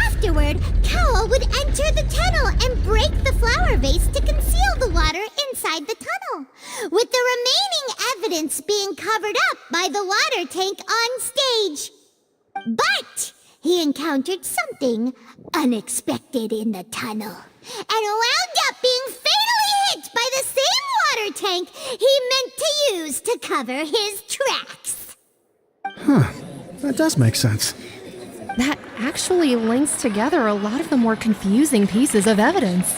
Afterward, Cowell would enter the tunnel and break the flower vase to conceal the water inside the tunnel, with the remaining evidence being covered up by the water tank on stage. But he encountered something unexpected in the tunnel and wound up being fatally hit by the same water tank he meant to use to cover his tracks. Huh. That does make sense. That actually links together a lot of the more confusing pieces of evidence.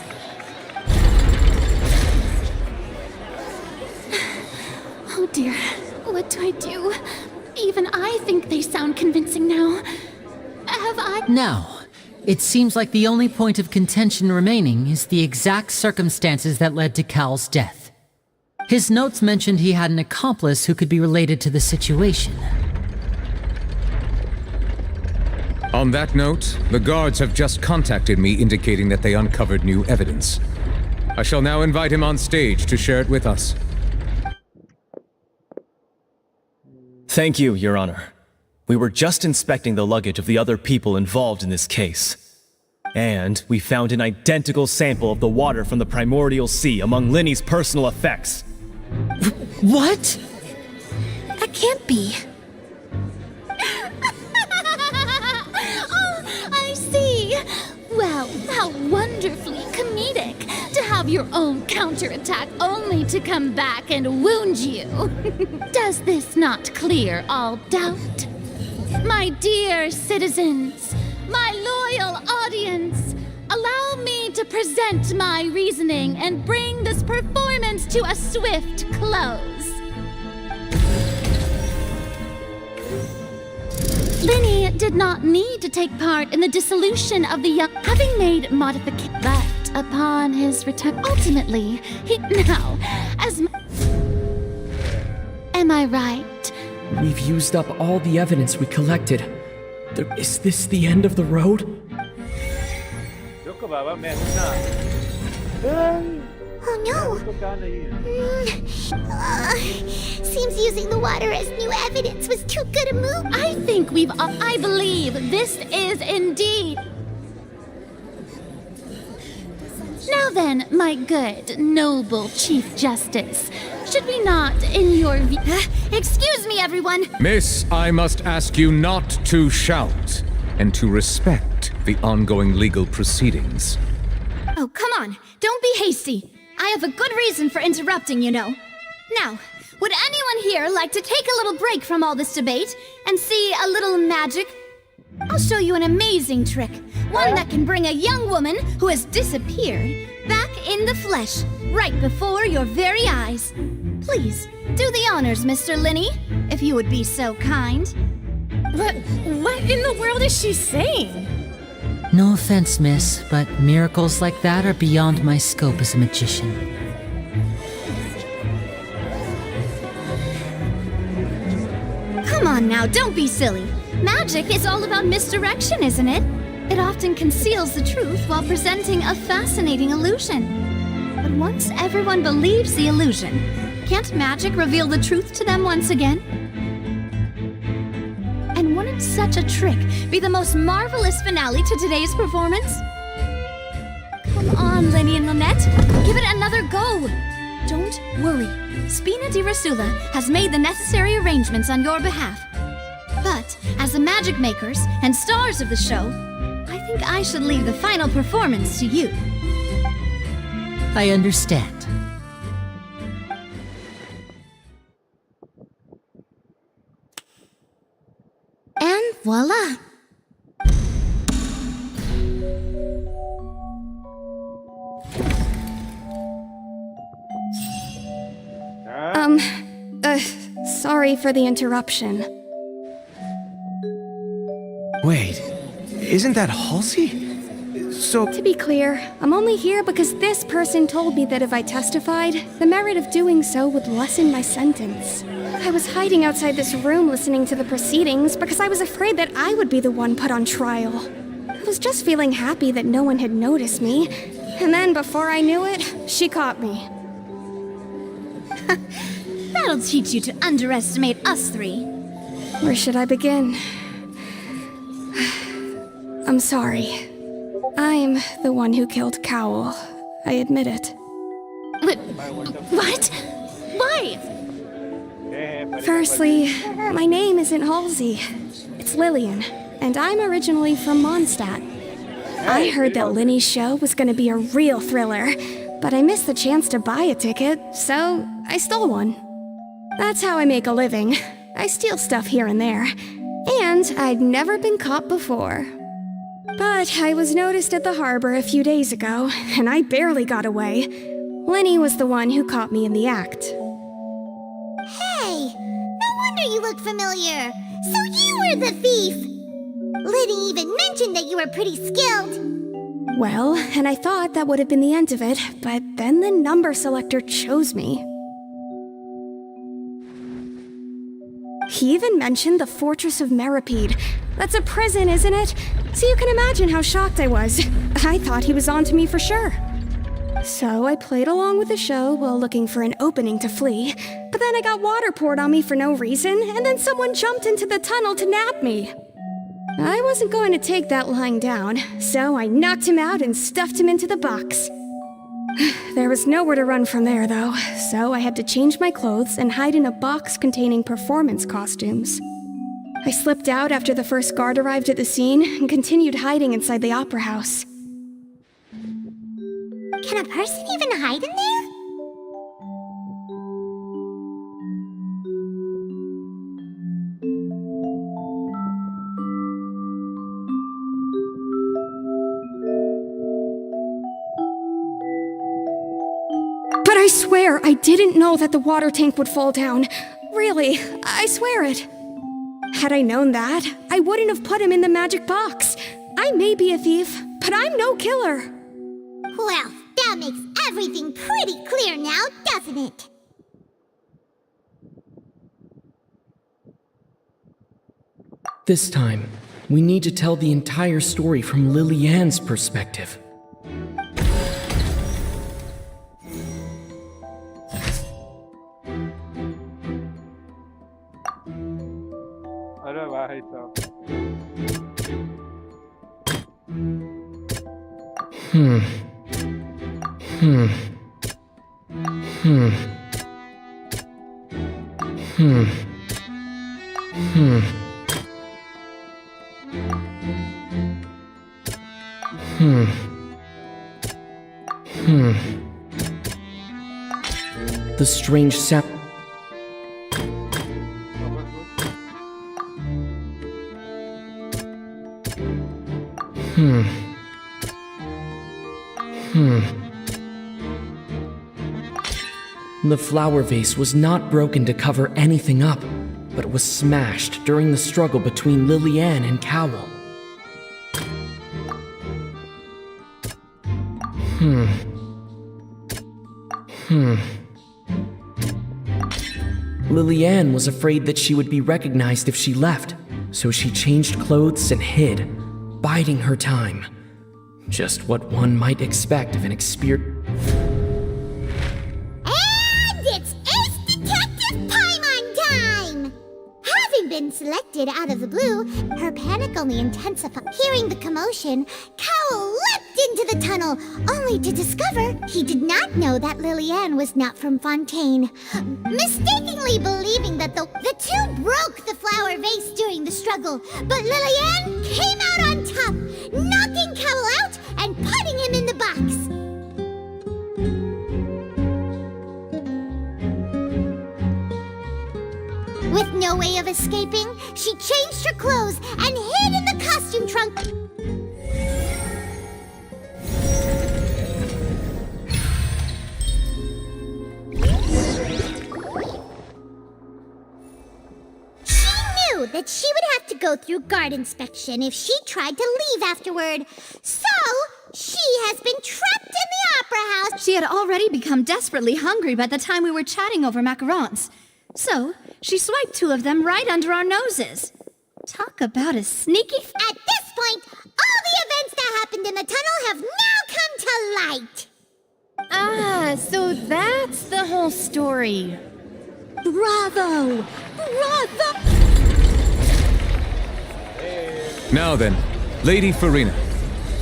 Oh dear, what do I do? Even I think they sound convincing now. Have I... Now, it seems like the only point of contention remaining is the exact circumstances that led to Cal's death. His notes mentioned he had an accomplice who could be related to the situation. On that note, the guards have just contacted me indicating that they uncovered new evidence. I shall now invite him on stage to share it with us. Thank you, Your Honor. We were just inspecting the luggage of the other people involved in this case. And we found an identical sample of the water from the primordial sea among Lyney's personal effects. What? That can't be. I see. Well, how wonderfully comedic to have your own counterattack only to come back and wound you. Does this not clear all doubt? My dear citizens, my loyal audience, allow me to present my reasoning and bring this performance to a swift close. Lyney did not need to take part in the dissolution of the young, having made modifications. But upon his return, ultimately, he now, am I right? We've used up all the evidence we collected. Is this the end of the road? Oh no! तो क्या नहीं है? Seems using the water as new evidence was too good a move. I believe this is indeed. Now then, my good, noble Chief Justice, should we not, in your view... Excuse me, everyone! Miss, I must ask you not to shout and to respect the ongoing legal proceedings. Oh, come on. Don't be hasty. I have a good reason for interrupting, you know. Now, would anyone here like to take a little break from all this debate and see a little magic? I'll show you an amazing trick. One that can bring a young woman who has disappeared back in the flesh, right before your very eyes. Please, do the honors, Mr. Lyney, if you would be so kind. What in the world is she saying? No offense, miss, but miracles like that are beyond my scope as a magician. Come on now, don't be silly. Magic is all about misdirection, isn't it? It often conceals the truth while presenting a fascinating illusion. But once everyone believes the illusion, can't magic reveal the truth to them once again? And wouldn't such a trick be the most marvelous finale to today's performance? Come on, Lyney and Lynette, give it another go. Don't worry, Spina di Rasula has made the necessary arrangements on your behalf. But as the magic makers and stars of the show, I think I should leave the final performance to you. I understand. And voila! Sorry for the interruption. Wait, isn't that Halsey? So... To be clear, I'm only here because this person told me that if I testified, the merit of doing so would lessen my sentence. I was hiding outside this room listening to the proceedings because I was afraid that I would be the one put on trial. I was just feeling happy that no one had noticed me, and then before I knew it, she caught me. That'll teach you to underestimate us three. Where should I begin? I'm sorry. I'm the one who killed Cowl. I admit it. What? Why? Firstly, my name isn't Halsey. It's Lillian, and I'm originally from Mondstadt. I heard that Lyney's show was going to be a real thriller, but I missed the chance to buy a ticket, so I stole one. That's how I make a living. I steal stuff here and there. And I'd never been caught before. But I was noticed at the harbor a few days ago, and I barely got away. Lyney was the one who caught me in the act. Hey, no wonder you look familiar. So you were the thief. Lyney even mentioned that you were pretty skilled. Well, and I thought that would have been the end of it, but then the number selector chose me. He even mentioned the Fortress of Meripede. That's a prison, isn't it? So you can imagine how shocked I was. I thought he was onto me for sure. So I played along with the show while looking for an opening to flee, but then I got water poured on me for no reason, and then someone jumped into the tunnel to nab me. I wasn't going to take that lying down, so I knocked him out and stuffed him into the box. There was nowhere to run from there, though, so I had to change my clothes and hide in a box containing performance costumes. I slipped out after the first guard arrived at the scene and continued hiding inside the opera house. Can a person even hide in there? But I swear I didn't know that the water tank would fall down. Really, I swear it. Had I known that, I wouldn't have put him in the magic box. I may be a thief, but I'm no killer. Well, that makes everything pretty clear now, doesn't it? This time, we need to tell the entire story from Lillian's perspective. The strange sound. The flower vase was not broken to cover anything up, but was smashed during the struggle between Lillian and Cowell. Lillian was afraid that she would be recognized if she left, so she changed clothes and hid, biding her time. Just what one might expect of an experienced... And it's Ace Detective Paimon time! Having been selected out of the blue, her panic only intensified. Hearing the commotion, Cowell leapt into the tunnel, only to discover he did not know that Lillian was not from Fontaine. Mistakenly believing that the two broke the flower vase during the struggle, but Lillian came out on top, knocking Cowell out and putting him in the box. With no way of escaping, she changed her clothes and hid in the costume trunk. She knew that she would have to go through guard inspection if she tried to leave afterward. So, she has been trapped in the opera house. She had already become desperately hungry by the time we were chatting over macarons. So, she swiped 2 of them right under our noses. Talk about a sneaky... At this point, all the events that happened in the tunnel have now come to light. Ah, so that's the whole story. Bravo! Bravo! Now then, Lady Furina,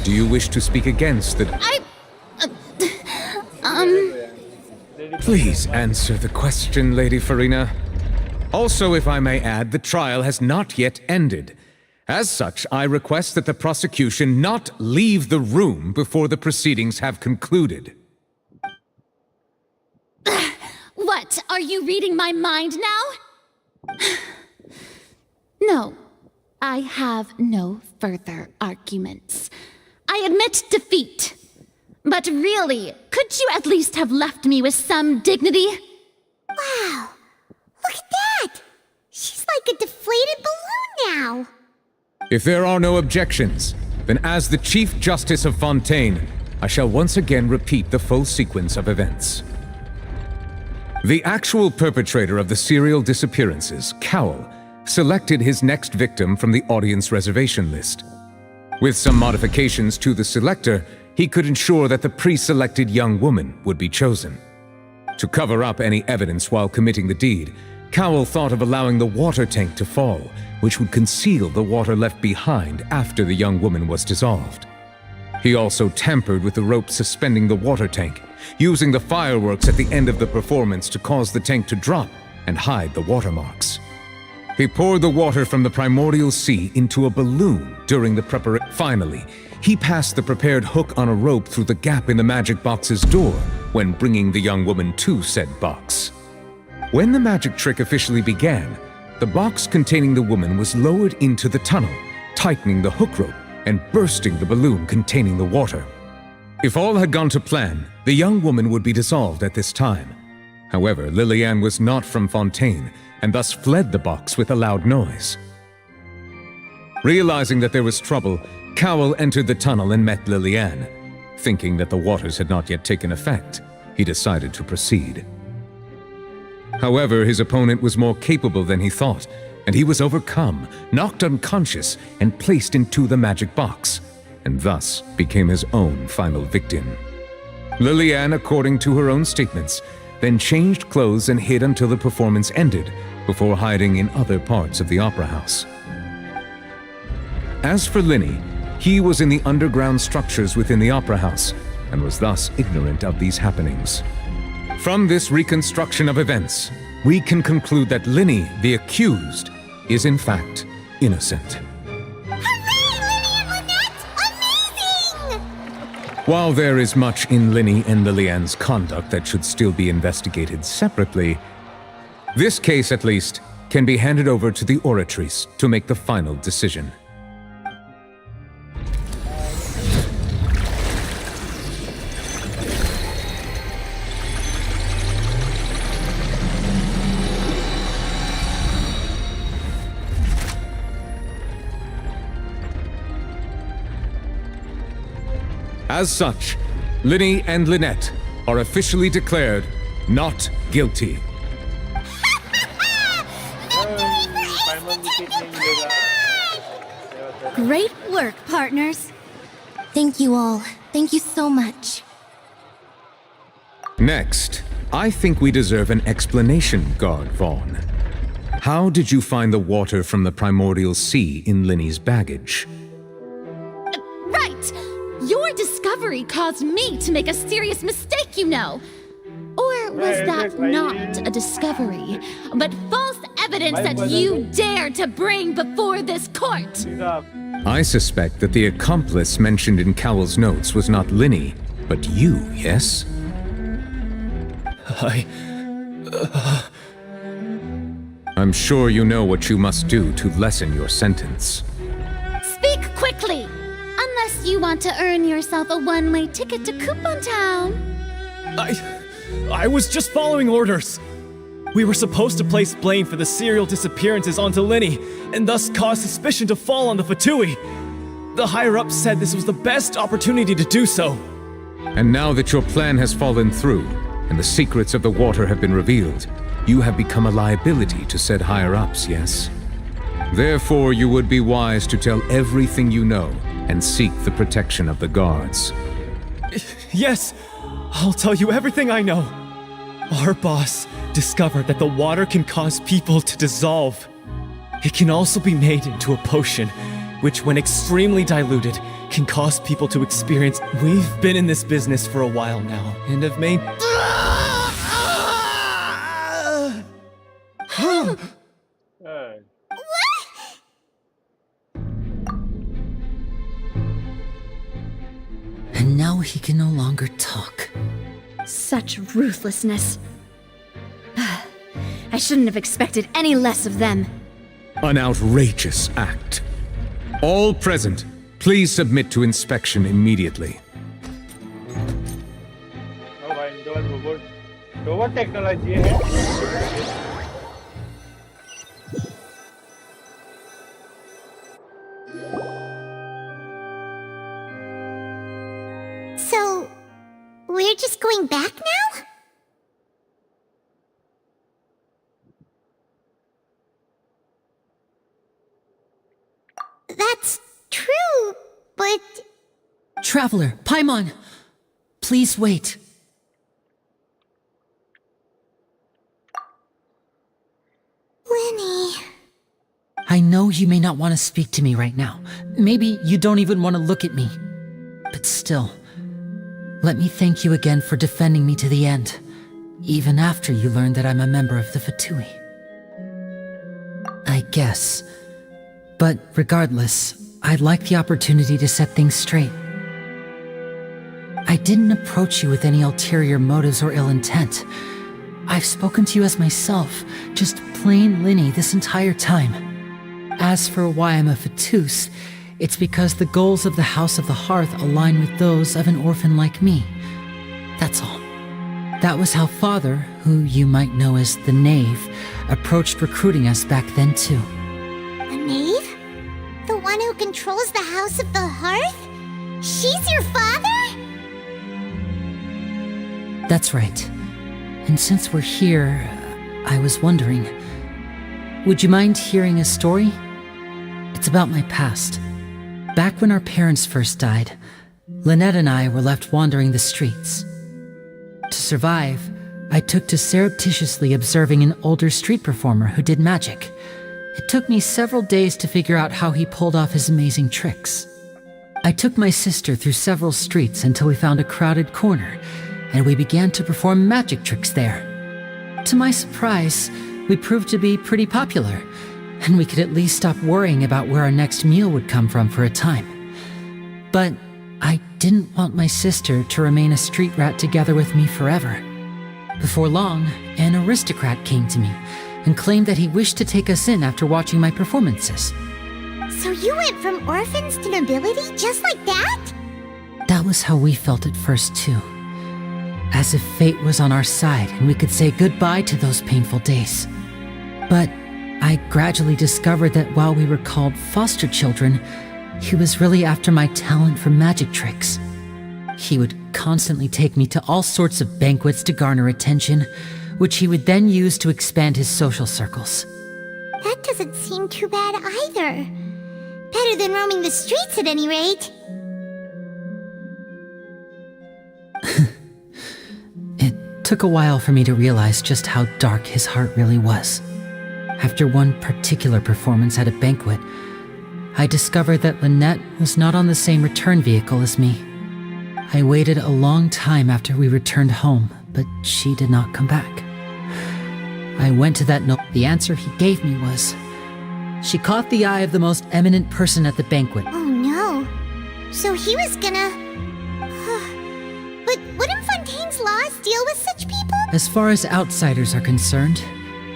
do you wish to speak against the... Please answer the question, Lady Furina. Also, if I may add, the trial has not yet ended. As such, I request that the prosecution not leave the room before the proceedings have concluded. What, are you reading my mind now? No, I have no further arguments. I admit defeat. But really, could you at least have left me with some dignity? Wow, look at that! She's like a deflated balloon now. If there are no objections, then as the Chief Justice of Fontaine, I shall once again repeat the full sequence of events. The actual perpetrator of the serial disappearances, Cowell, selected his next victim from the audience reservation list. With some modifications to the selector, he could ensure that the pre-selected young woman would be chosen. To cover up any evidence while committing the deed, Cowell thought of allowing the water tank to fall, which would conceal the water left behind after the young woman was dissolved. He also tampered with the rope suspending the water tank, using the fireworks at the end of the performance to cause the tank to drop and hide the watermarks. He poured the water from the primordial sea into a balloon during the preparation. Finally, he passed the prepared hook on a rope through the gap in the magic box's door when bringing the young woman to said box. When the magic trick officially began, the box containing the woman was lowered into the tunnel, tightening the hook rope and bursting the balloon containing the water. If all had gone to plan, the young woman would be dissolved at this time. However, Lillian was not from Fontaine, and thus fled the box with a loud noise. Realizing that there was trouble, Cowell entered the tunnel and met Lillian. Thinking that the waters had not yet taken effect, he decided to proceed. However, his opponent was more capable than he thought, and he was overcome, knocked unconscious, and placed into the magic box, and thus became his own final victim. Lillian, according to her own statements, then changed clothes and hid until the performance ended, before hiding in other parts of the opera house. As for Lyney, He was in the underground structures within the Opera House, and was thus ignorant of these happenings. From this reconstruction of events, we can conclude that Lyney, the accused, is in fact innocent. While there is much in Lyney and Lilianne's conduct that should still be investigated separately, this case, at least, can be handed over to the Oratrice to make the final decision. As such, Lyney and Lynette are officially declared not guilty. Great work, partners. Thank you all. Thank you so much. Next, I think we deserve an explanation, Guard Vaughn. How did you find the water from the primordial sea in Lyney's baggage? Right! Your discovery caused me to make a serious mistake, you know. Or was that not a discovery, but false evidence that you dared to bring before this court? I suspect that the accomplice mentioned in Cowell's notes was not Lyney, but you, yes? I'm sure you know what you must do to lessen your sentence. Speak quickly! Unless you want to earn yourself a one-way ticket to Coupon Town. I was just following orders. We were supposed to place blame for the serial disappearances onto Lyney, and thus cause suspicion to fall on the Fatui. The higher-ups said this was the best opportunity to do so. And now that your plan has fallen through, and the secrets of the water have been revealed, you have become a liability to said higher-ups, yes? Therefore, you would be wise to tell everything you know, and seek the protection of the guards. Yes, I'll tell you everything I know. Our boss discovered that the water can cause people to dissolve. It can also be made into a potion, which when extremely diluted, can cause people to experience... We've been in this business for a while now, and have made... And now he can no longer talk. Such ruthlessness. I shouldn't have expected any less of them. An outrageous act. All present, please submit to inspection immediately. Oh भाई इनके पास robot technology है. So, we're just going back now? That's true, but... Traveler, Paimon! Please wait. Lyney... I know you may not want to speak to me right now. Maybe you don't even want to look at me. But still, let me thank you again for defending me to the end, even after you learned that I'm a member of the Fatui. I guess. But regardless, I'd like the opportunity to set things straight. I didn't approach you with any ulterior motives or ill intent. I've spoken to you as myself, just plain Lyney this entire time. As for why I'm a Fatus, it's because the goals of the House of the Hearth align with those of an orphan like me. That's all. That was how Father, who you might know as the Knave, approached recruiting us back then too. A knave? The one who controls the House of the Hearth? She's your father? That's right. And since we're here, I was wondering, would you mind hearing a story? It's about my past. Back when our parents first died, Lynette and I were left wandering the streets. To survive, I took to surreptitiously observing an older street performer who did magic. It took me several days to figure out how he pulled off his amazing tricks. I took my sister through several streets until we found a crowded corner, and we began to perform magic tricks there. To my surprise, we proved to be pretty popular, and we could at least stop worrying about where our next meal would come from for a time. But I didn't want my sister to remain a street rat together with me forever. Before long, an aristocrat came to me and claimed that he wished to take us in after watching my performances. So you went from orphans to nobility just like that? That was how we felt at first, too. As if fate was on our side and we could say goodbye to those painful days. But I gradually discovered that while we were called foster children, he was really after my talent for magic tricks. He would constantly take me to all sorts of banquets to garner attention, which he would then use to expand his social circles. That doesn't seem too bad either. Better than roaming the streets at any rate. It took a while for me to realize just how dark his heart really was. After one particular performance at a banquet, I discovered that Lynette was not on the same return vehicle as me. I waited a long time after we returned home, but she did not come back. I went to that note. The answer he gave me was, she caught the eye of the most eminent person at the banquet. Oh no. So he was gonna... But wouldn't Fontaine's laws deal with such people? As far as outsiders are concerned,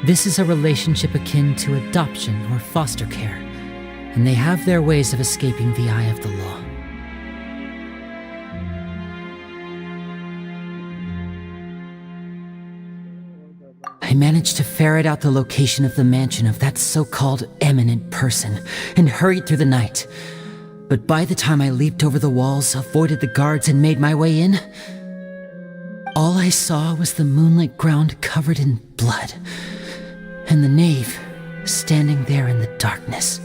this is a relationship akin to adoption or foster care, and they have their ways of escaping the eye of the law. I managed to ferret out the location of the mansion of that so-called eminent person and hurried through the night. But by the time I leaped over the walls, avoided the guards, and made my way in, all I saw was the moonlit ground covered in blood, and the knave standing there in the darkness.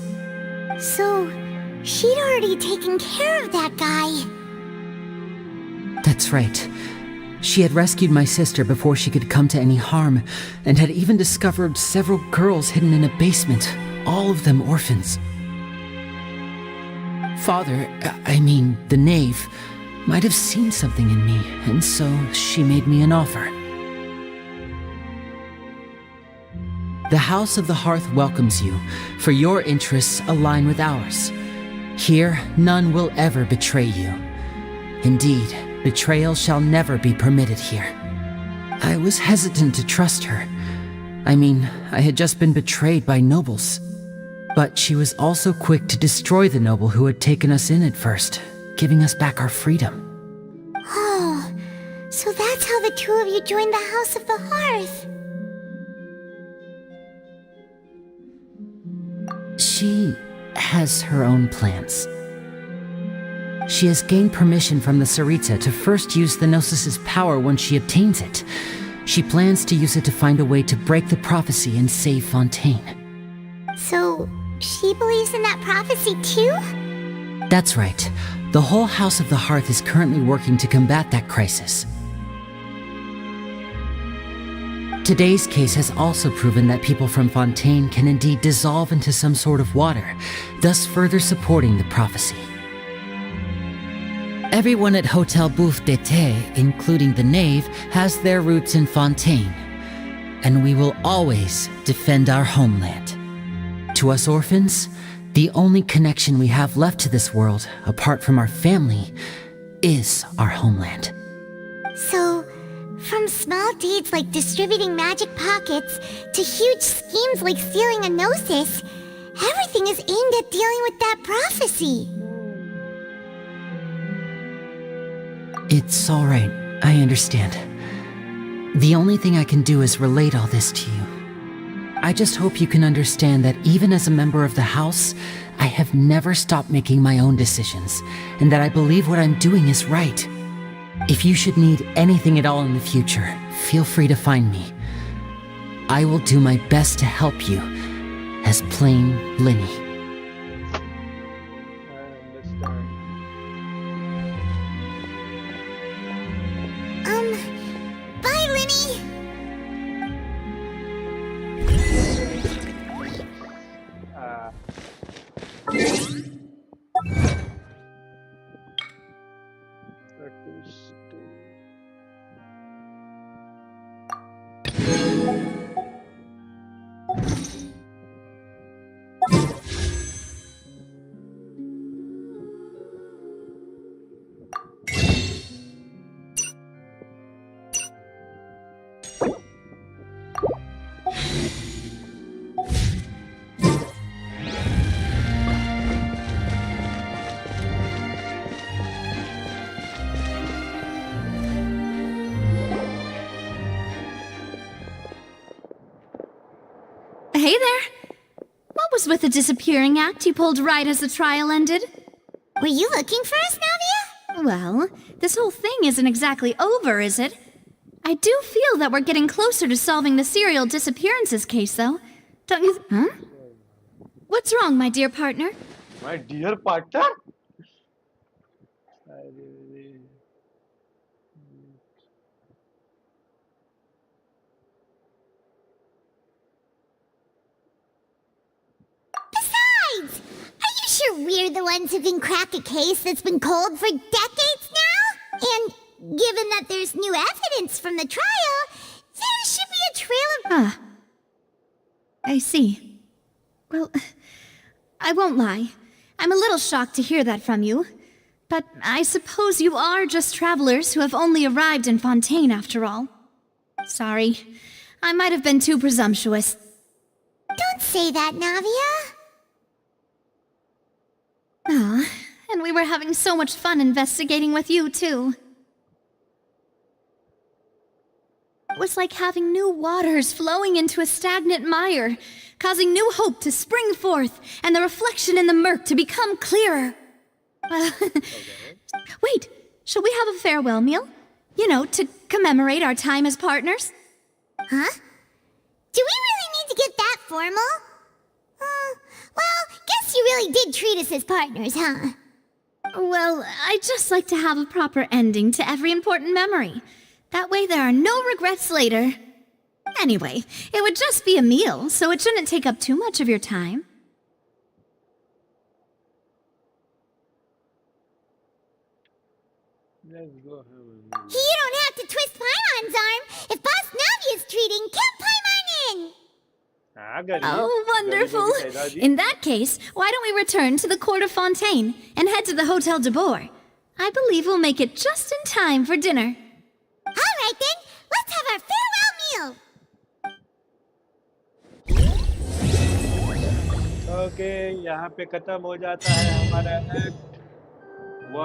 So, she'd already taken care of that guy. That's right. She had rescued my sister before she could come to any harm, and had even discovered several girls hidden in a basement, all of them orphans. The knave, might have seen something in me, and so she made me an offer. The House of the Hearth welcomes you, for your interests align with ours. Here, none will ever betray you. Indeed, betrayal shall never be permitted here. I was hesitant to trust her. I had just been betrayed by nobles. But she was also quick to destroy the noble who had taken us in at first, giving us back our freedom. Oh, so that's how the two of you joined the House of the Hearth. She has her own plans. She has gained permission from the Tsaritsa to first use the Gnosis' power when she obtains it. She plans to use it to find a way to break the prophecy and save Fontaine. So, she believes in that prophecy too? That's right. The whole House of the Hearth is currently working to combat that crisis. Today's case has also proven that people from Fontaine can indeed dissolve into some sort of water, thus further supporting the prophecy. Everyone at Hotel Bouffe d'été, including the knave, has their roots in Fontaine, and we will always defend our homeland. To us orphans, the only connection we have left to this world, apart from our family, is our homeland. So, from small deeds like distributing magic pockets to huge schemes like stealing a Gnosis, everything is aimed at dealing with that prophecy. It's all right. I understand. The only thing I can do is relate all this to you. I just hope you can understand that even as a member of the House, I have never stopped making my own decisions, and that I believe what I'm doing is right. If you should need anything at all in the future, feel free to find me. I will do my best to help you, as plain Lyney. Bye, Lyney! with the disappearing act you pulled right as the trial ended? Were you looking for us, Navia? Well, this whole thing isn't exactly over, is it? I do feel that we're getting closer to solving the serial disappearances case, though. Don't you? Huh? What's wrong, my dear partner? My dear partner? Besides, are you sure we're the ones who can crack a case that's been cold for decades now? And given that there's new evidence from the trial, there should be a trail of... Ah. I see. Well, I won't lie. I'm a little shocked to hear that from you. But I suppose you are just travelers who have only arrived in Fontaine after all. Sorry. I might have been too presumptuous. Don't say that, Navia. Ah, and we were having so much fun investigating with you, too. It was like having new waters flowing into a stagnant mire, causing new hope to spring forth, and the reflection in the murk to become clearer. Wait, shall we have a farewell meal? You know, to commemorate our time as partners? Huh? Do we really need to get that formal? Well, guess you really did treat us as partners, huh? Well, I'd just like to have a proper ending to every important memory. That way there are no regrets later. Anyway, it would just be a meal, so it shouldn't take up too much of your time. Let's go. You don't have to twist Paimon's arm. If Boss Navia's treating, count Paimon in. Oh, wonderful. In that case, why don't we return to the court of Fontaine and head to the Hotel de Bourg? I believe we'll make it just in time for dinner. All right then, let's have our farewell meal. Okay, यहाँ पे खत्म हो जाता है हमारा act 1।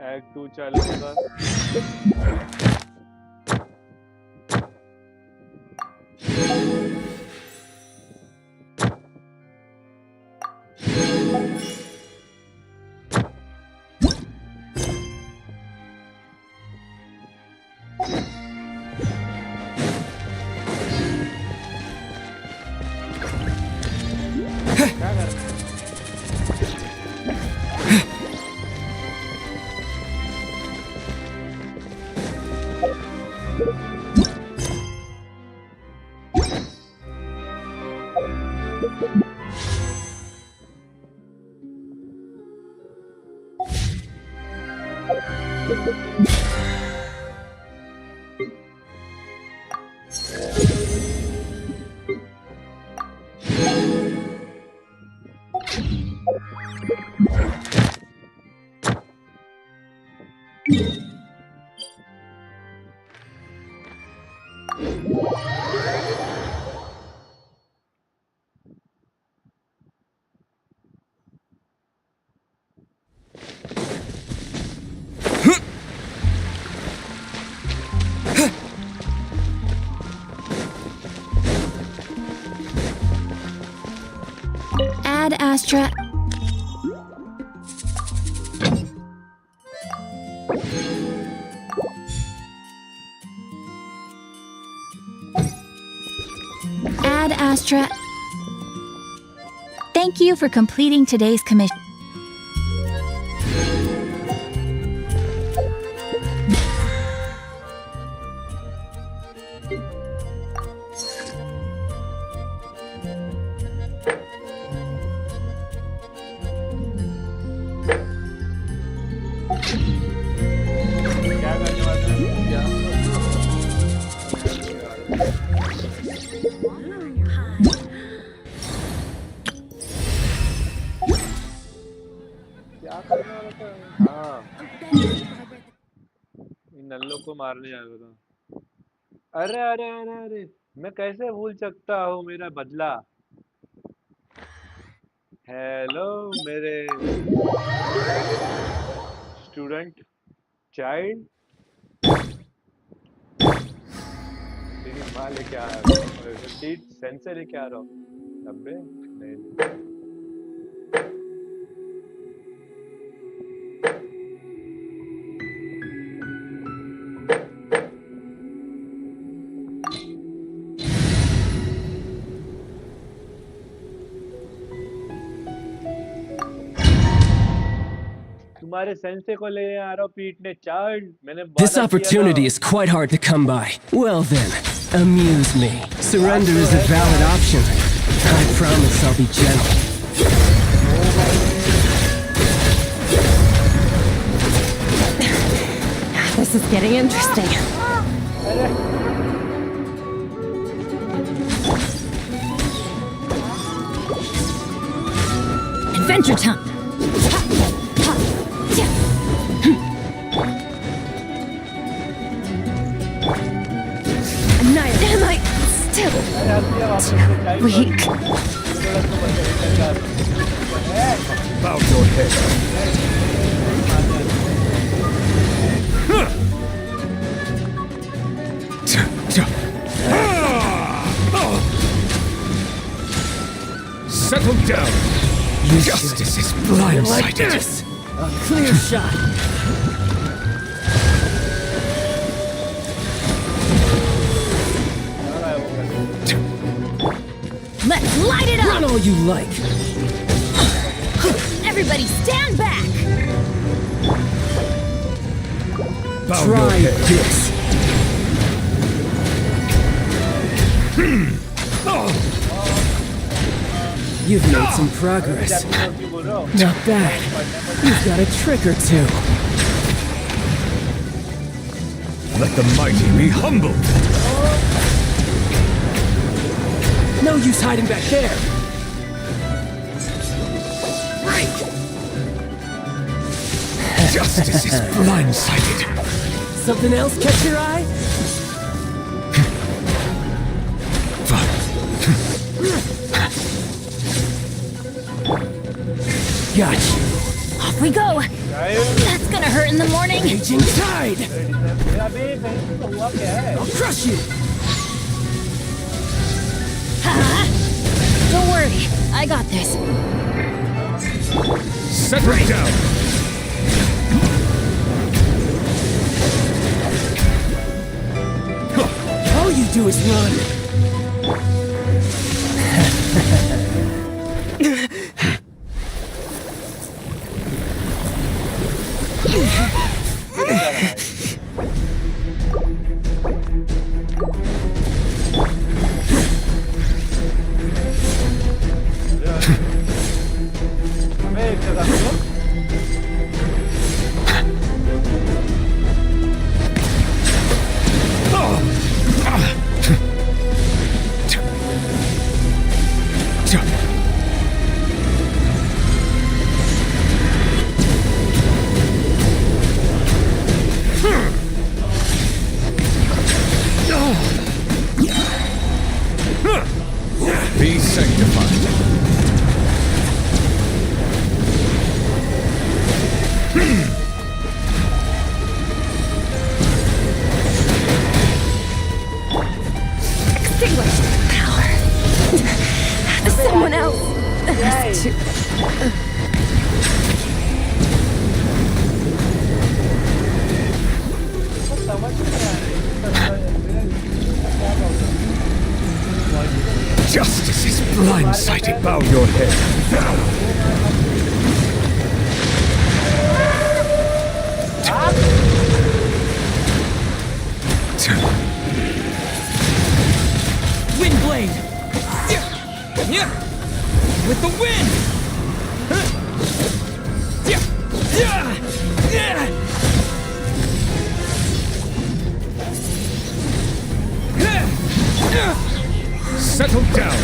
Act 2 चालू होगा। Ad Astra. Ad Astra. Thank you for completing today's commission. मारने आया था। अरे अरे अरे अरे मैं कैसे भूल सकता हूँ मेरा बदला। हेलो मेरे स्टूडेंट चाइल्ड। तेरी माँ लेके आ रहा हूँ, टीट सेंसर लेके आ रहा हूँ। अबे नहीं। तुम्हारे सेंसे को ले आ रहा हूँ पीटने चार्ल्ड। मैंने This opportunity is quite hard to come by. Well then, amuse me. Surrender is a valid option. I promise I'll be gentle. This is getting interesting. Adventure time! Am I still weak? Bow your head. Settle down. Justice is blindsided. Like this. A clear shot. Let's light it up! Run all you like. Everybody stand back! Bow Try your head. this. You've made some progress. Not bad. You've got a trick or two. Let the mighty be humbled. No use hiding back there. Right. Justice is blindsided. Something else catch your eye? Got you. Off we go! That's gonna hurt in the morning! Raging tide! I'll crush you! Don't worry, I got this. Settle down. All you do is run. Be sanctified. Extinguished power. Someone else has to. Justice is blindsided. Bow your head. Windblade! With the wind! Settle down.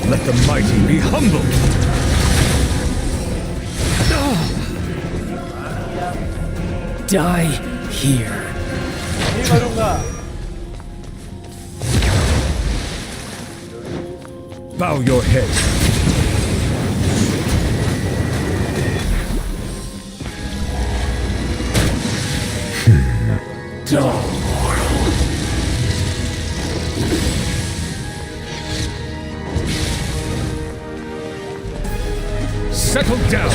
Let the mighty be humbled. Die here. Bow your head. Settle down!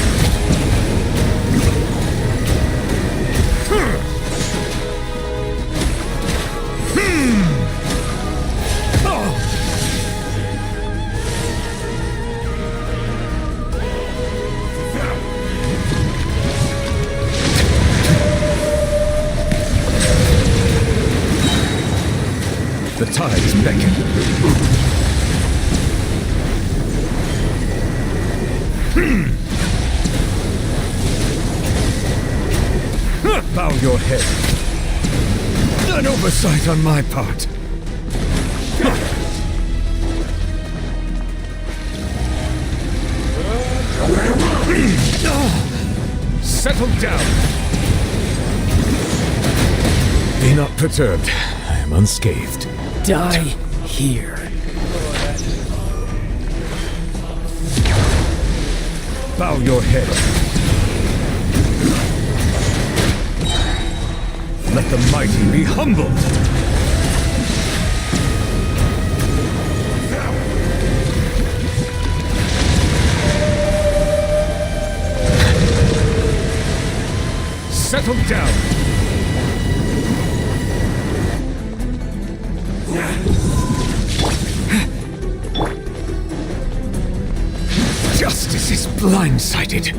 The tides beckon. Bow your head. An oversight on my part. Settle down. Be not perturbed. I am unscathed. Die here. Bow your head. Let the mighty be humbled. Settle down. Justice is blindsided.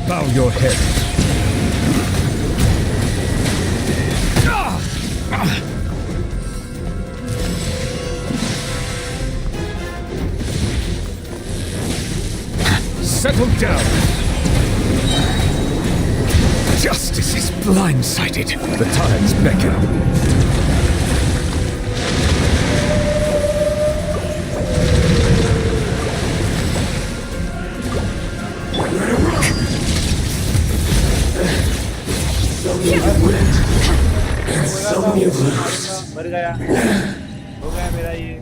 Bow your head. Settle down. Justice is blindsided. The tides beckon. मर गया हो गया मेरा ये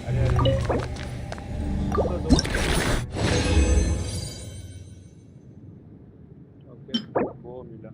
अरे okay वो मिला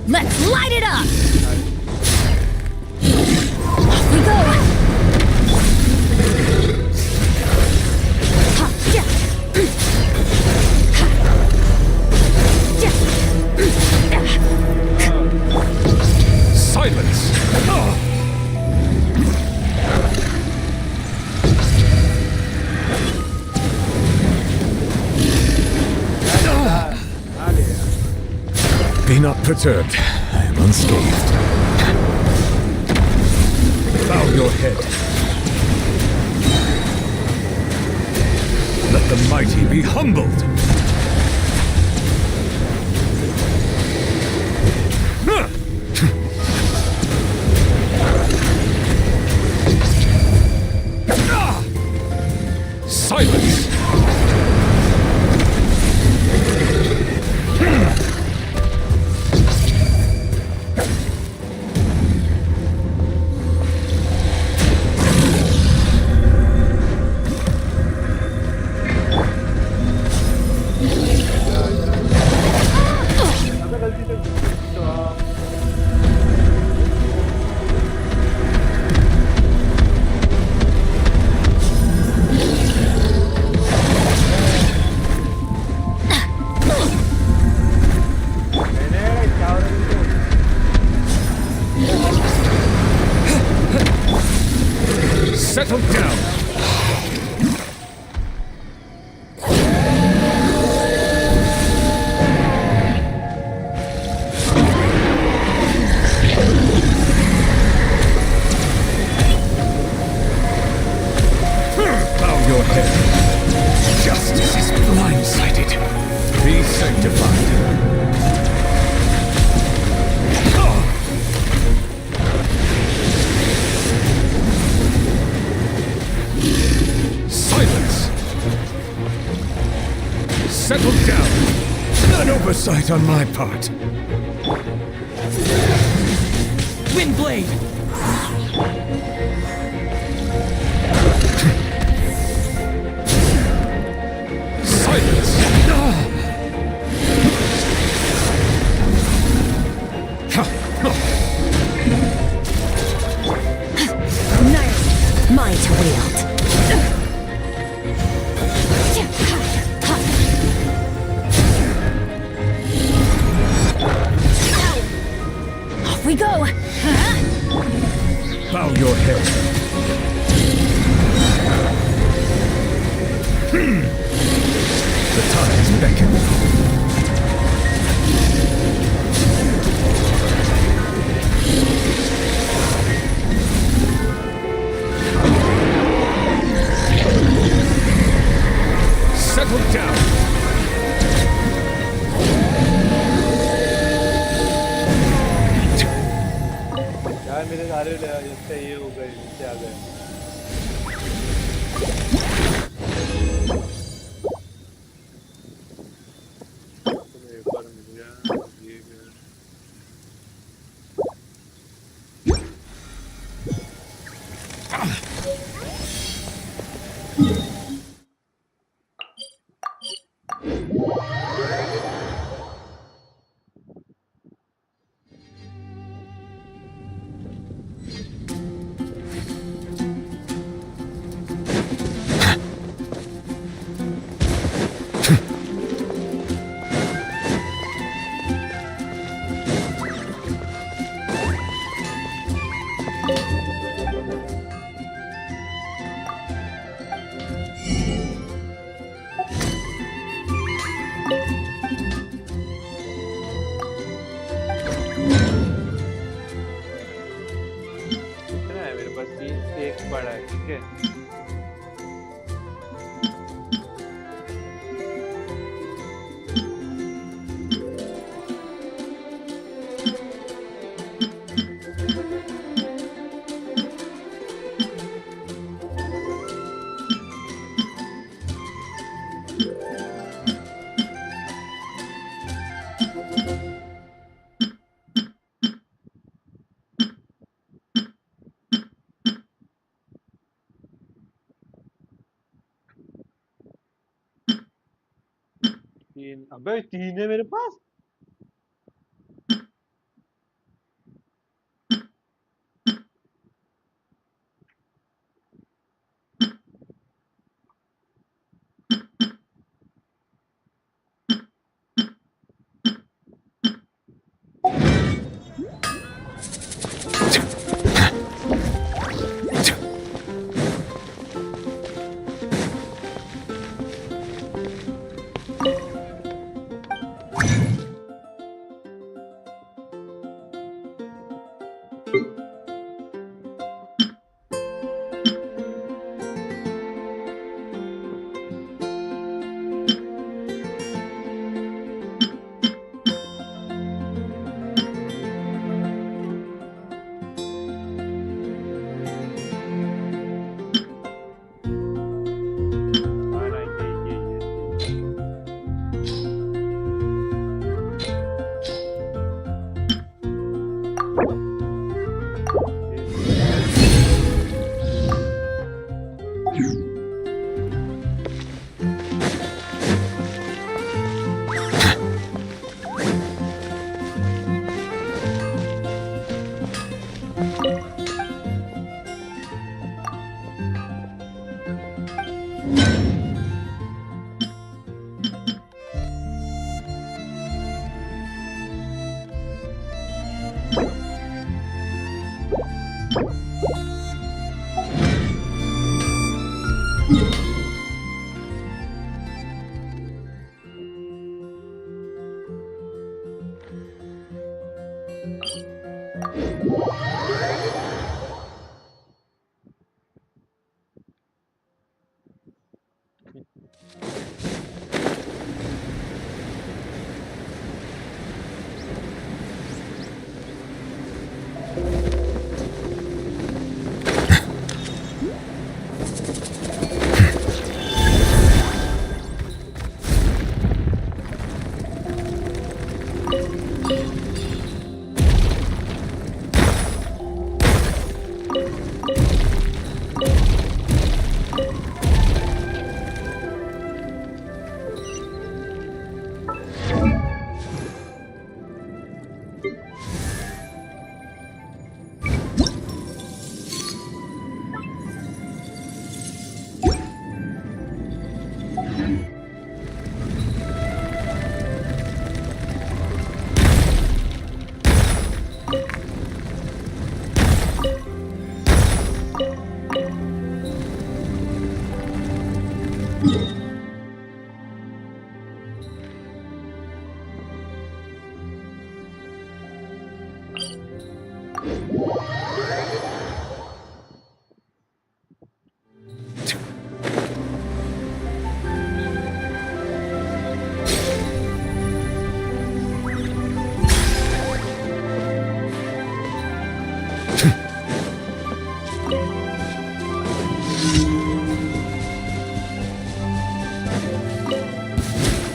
Let's light it up! Off we go! Silence! Be not perturbed. I am unscathed. Bow your head. Let the mighty be humbled. Silence! Settle down! Bow your head. Justice is blindsided. Be sanctified. Silence! Settle down! An oversight on my part. Windblade! Silence! Nice. Mine to wield. Off we go! Bow your head. The tides beckon. Settle down. यार मेरे सारे इससे ये हो गए नीचे आ गए एक बार मिल गया ये गया पड़ा है ठीक है 3 अबे 3 है मेरे पास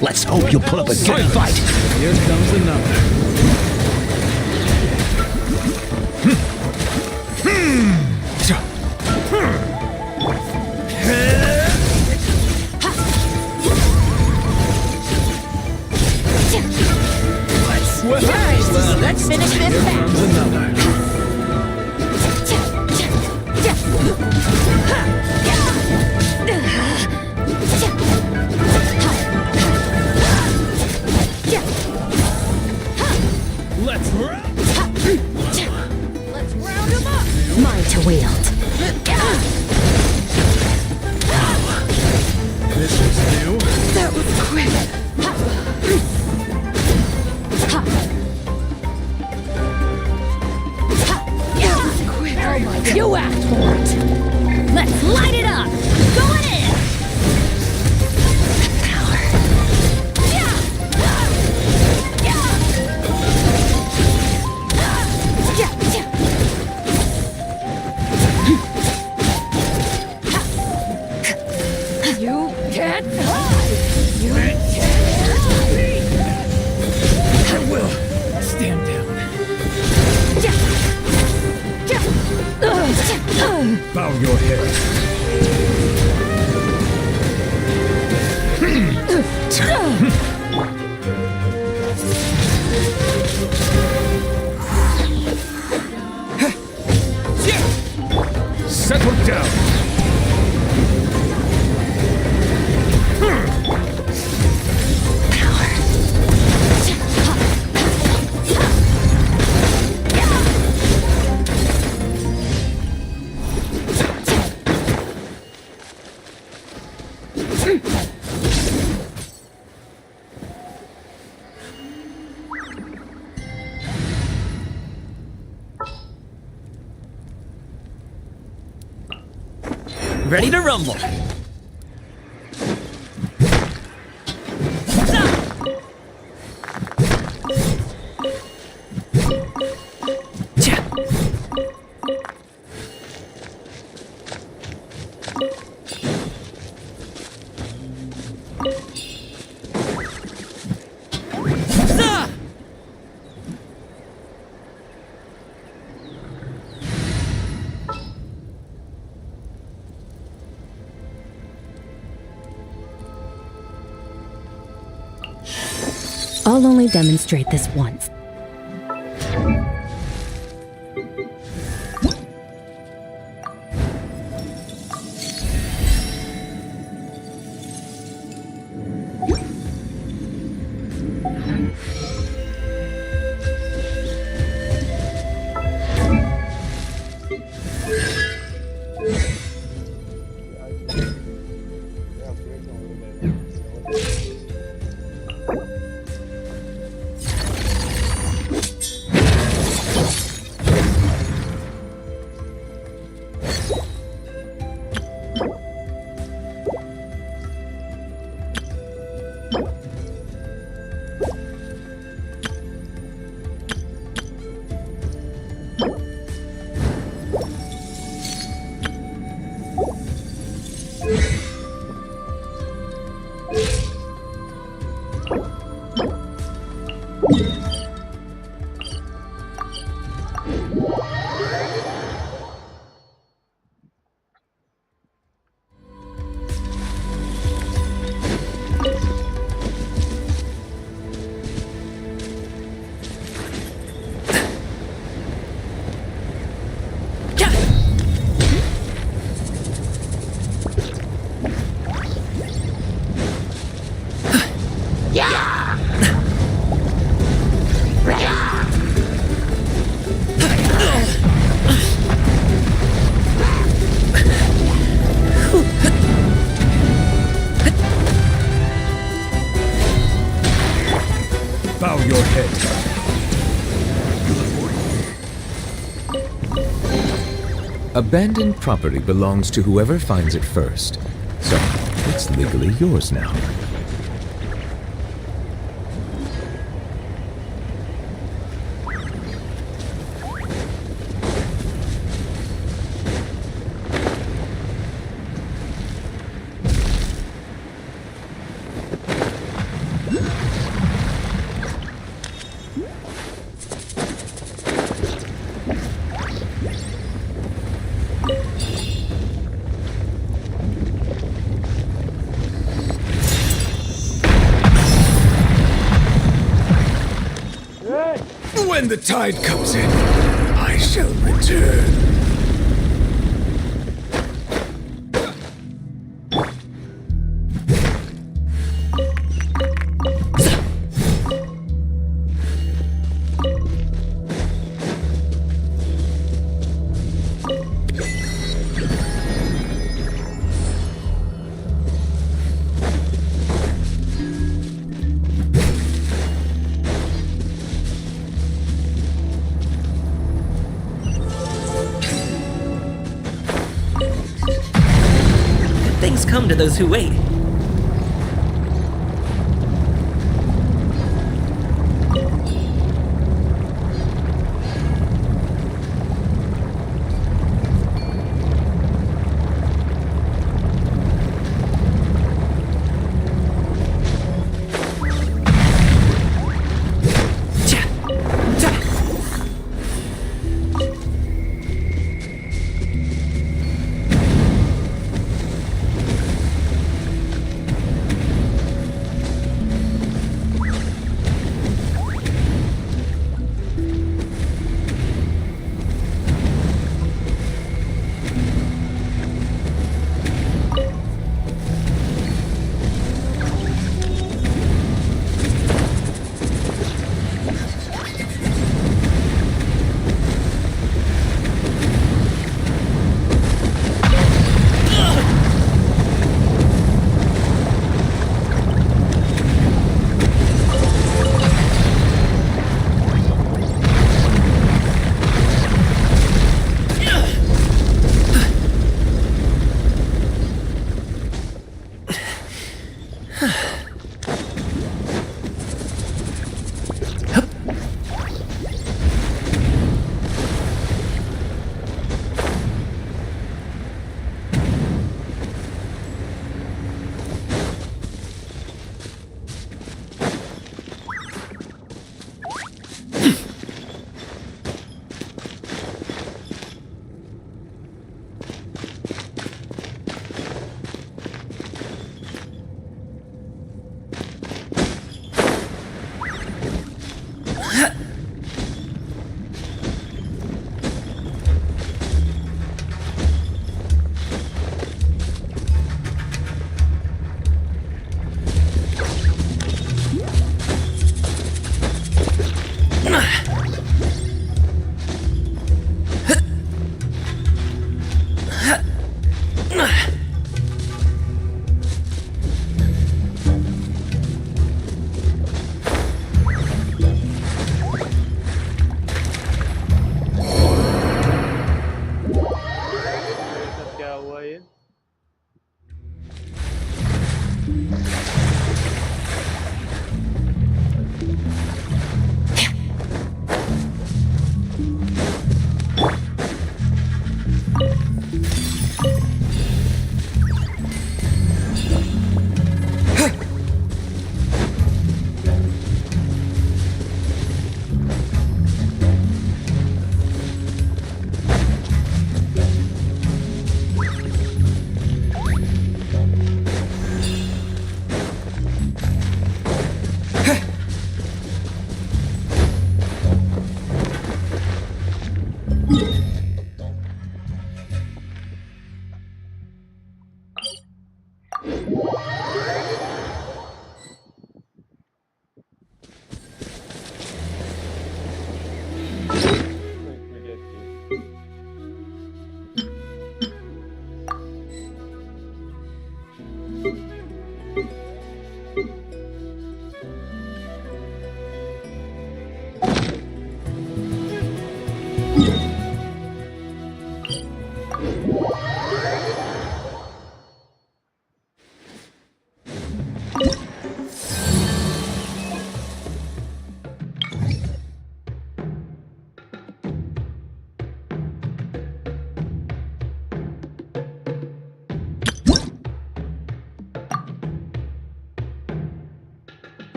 Let's hope you'll put up a good fight. Here comes another. Let's finish this Here comes another. Let's round him up. Mine to wield. This is new. That was quick. You asked for it. Let's light it up. Going in. Power. You can't hide. You can't hide. I will. Stand down. Bow your head. ready to rumble. I'll only demonstrate this once. Bow your head. Abandoned property belongs to whoever finds it first. So, it's legally yours now. When the tide comes in, I shall return. Things come to those who wait.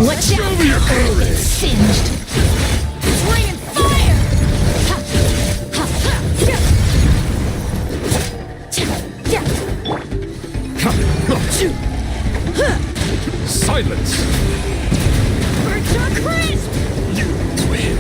Watch out, your earth gets singed. It's raining fire! Silence! Archon Quest! You twin!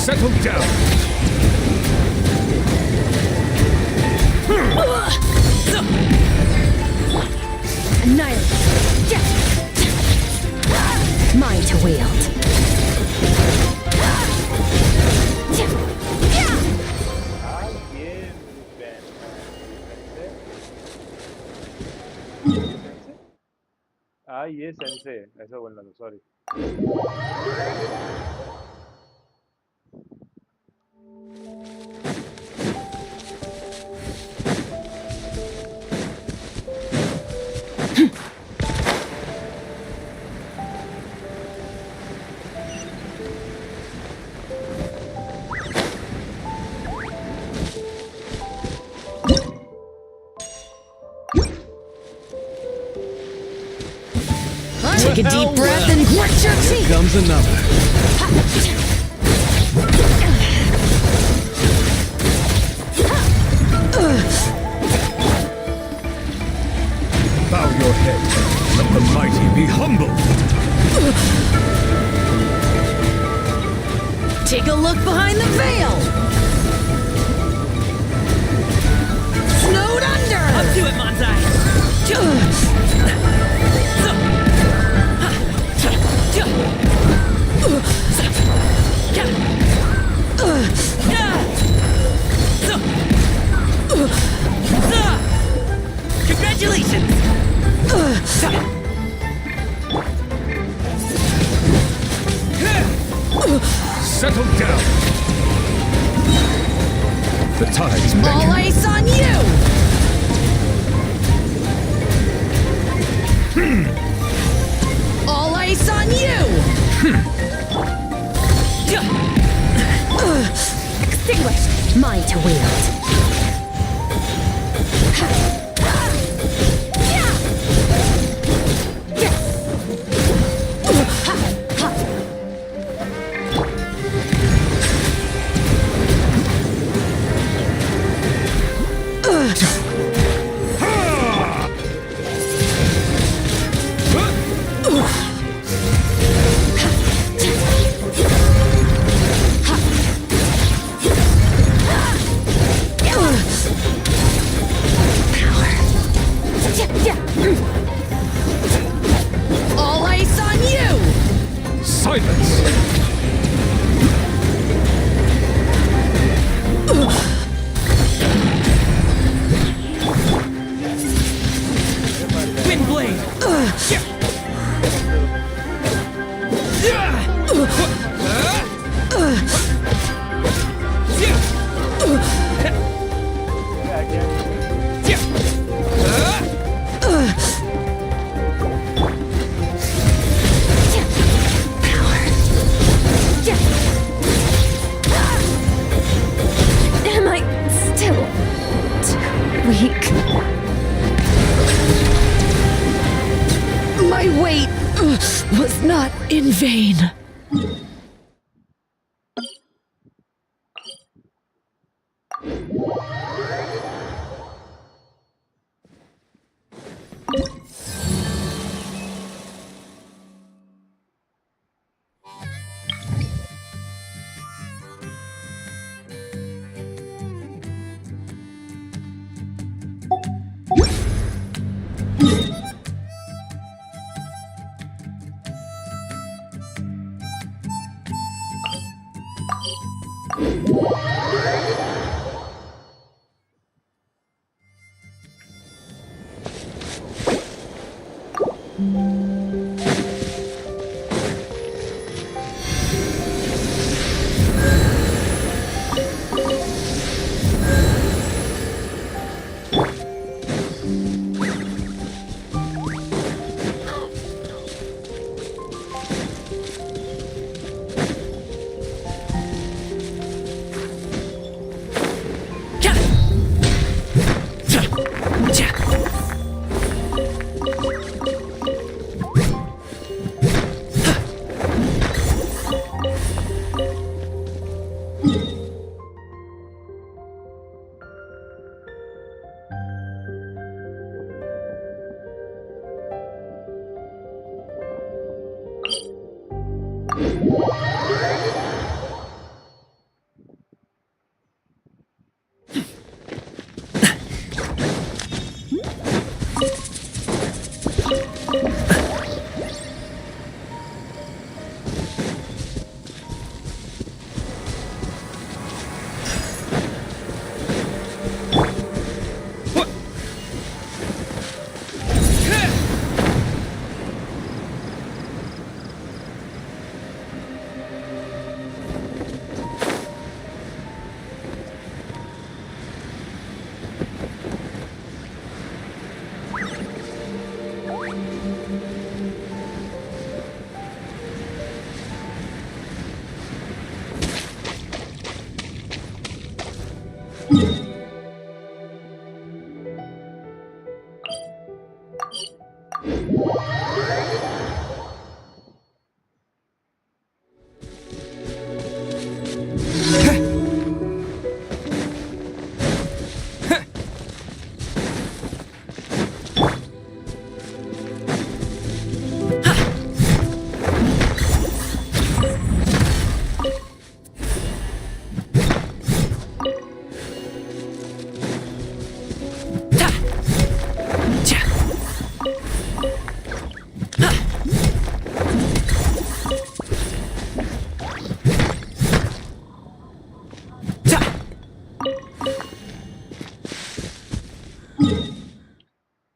Settle down! Annihilate! Mine to wield. ये sense ऐसा बोलना था sorry Take a deep breath and grit your teeth. Here comes another. Bow your head. Let the mighty be humble. Take a look behind the veil. Snowed under. Up to it, Manzai! Congratulations! Settle down. The tide's back. All ice on you! All ice on you! Extinguished. Mine to wield. All ice on you! Silence! Windblade! Am I still too weak? My wait was not in vain.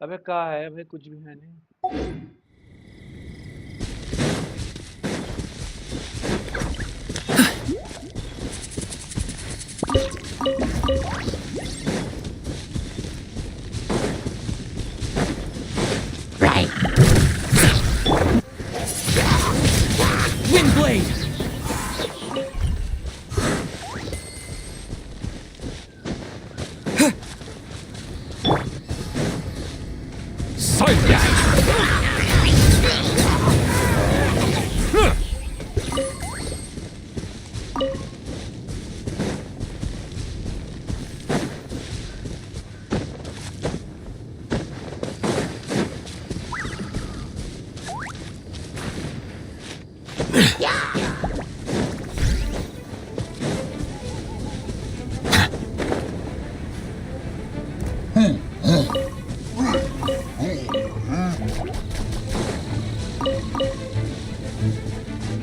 अबे कहाँ है भाई? कुछ भी है नहीं। Windblade!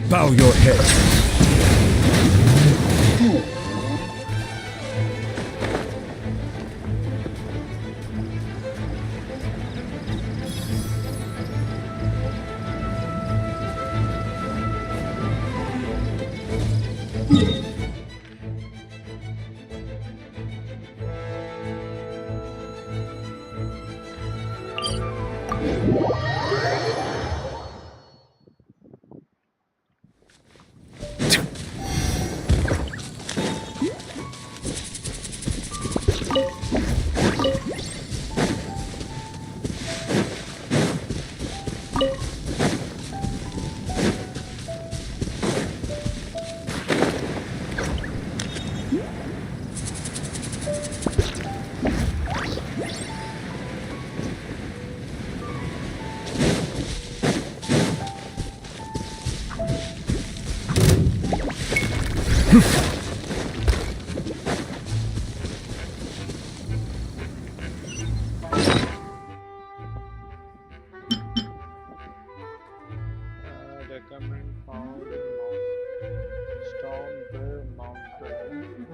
Bow your head. Recommend found Storm Bear Mountain.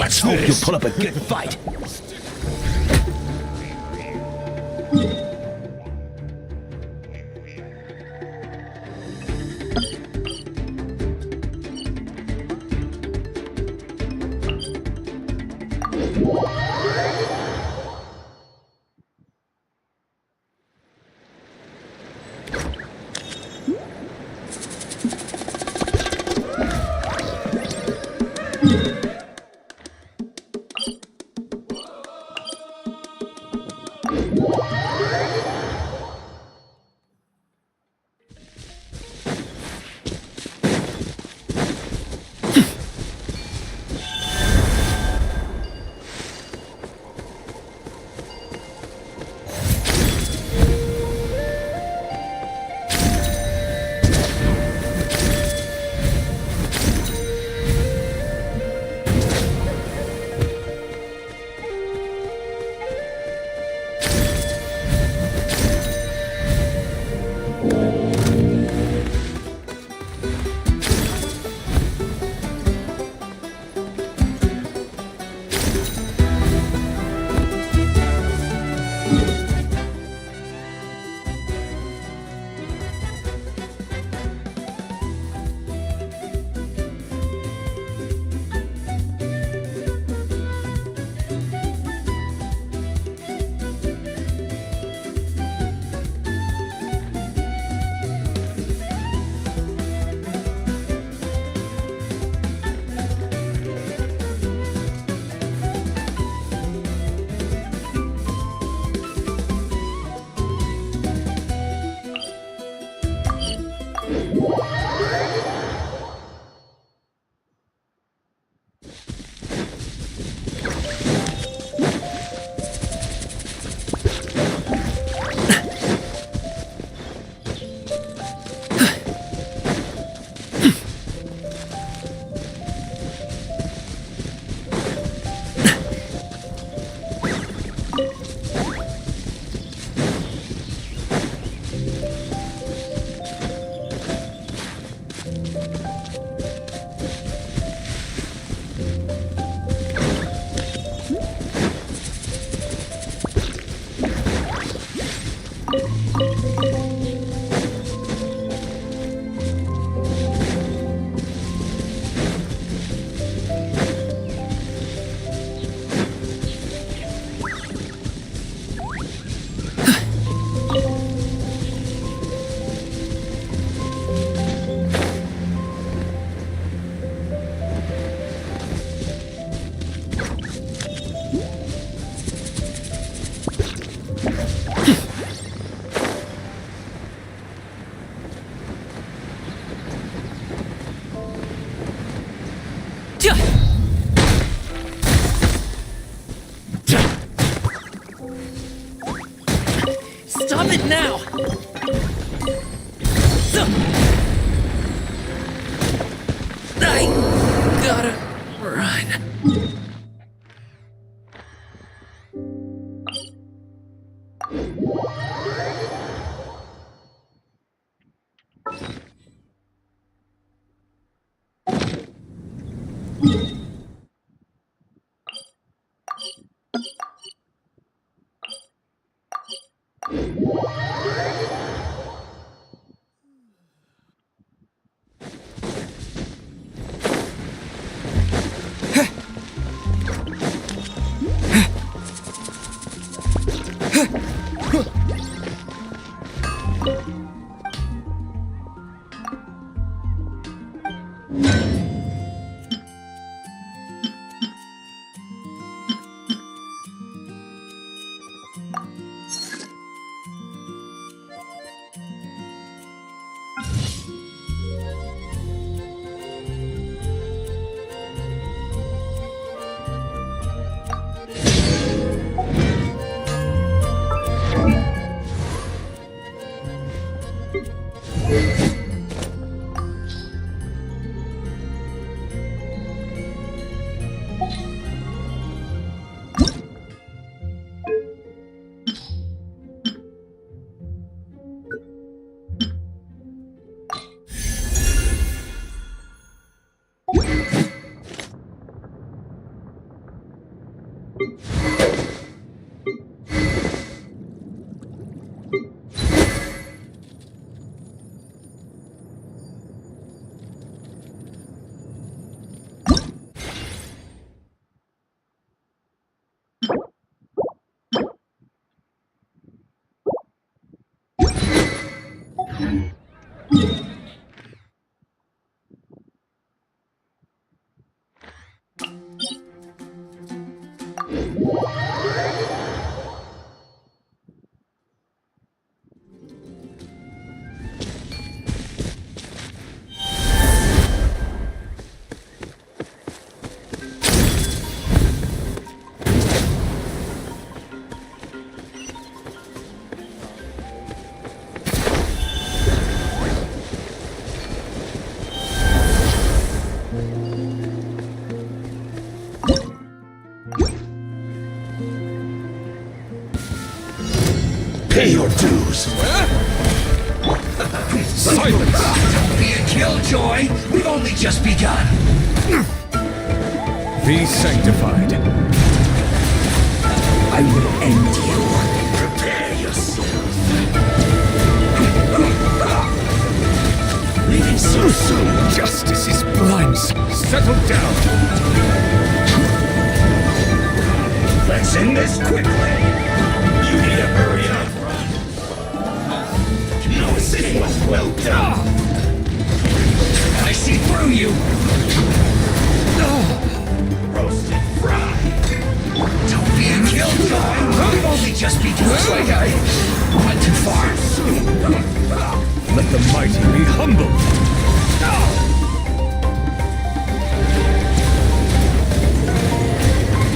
Let's hope you put up a good fight. Stop it now! I gotta run. Pay your dues. Silence! Don't be a killjoy. We've only just begun. Be sanctified. I will end you. Prepare yourself. Leaving so soon. Justice is blind. Settle down. Let's end this quickly. You need to hurry up. No, this was well done. I see through you. Roasted fried. Don't be a killjoy. We've only just begun. Looks like I went too far. Let the mighty be humble.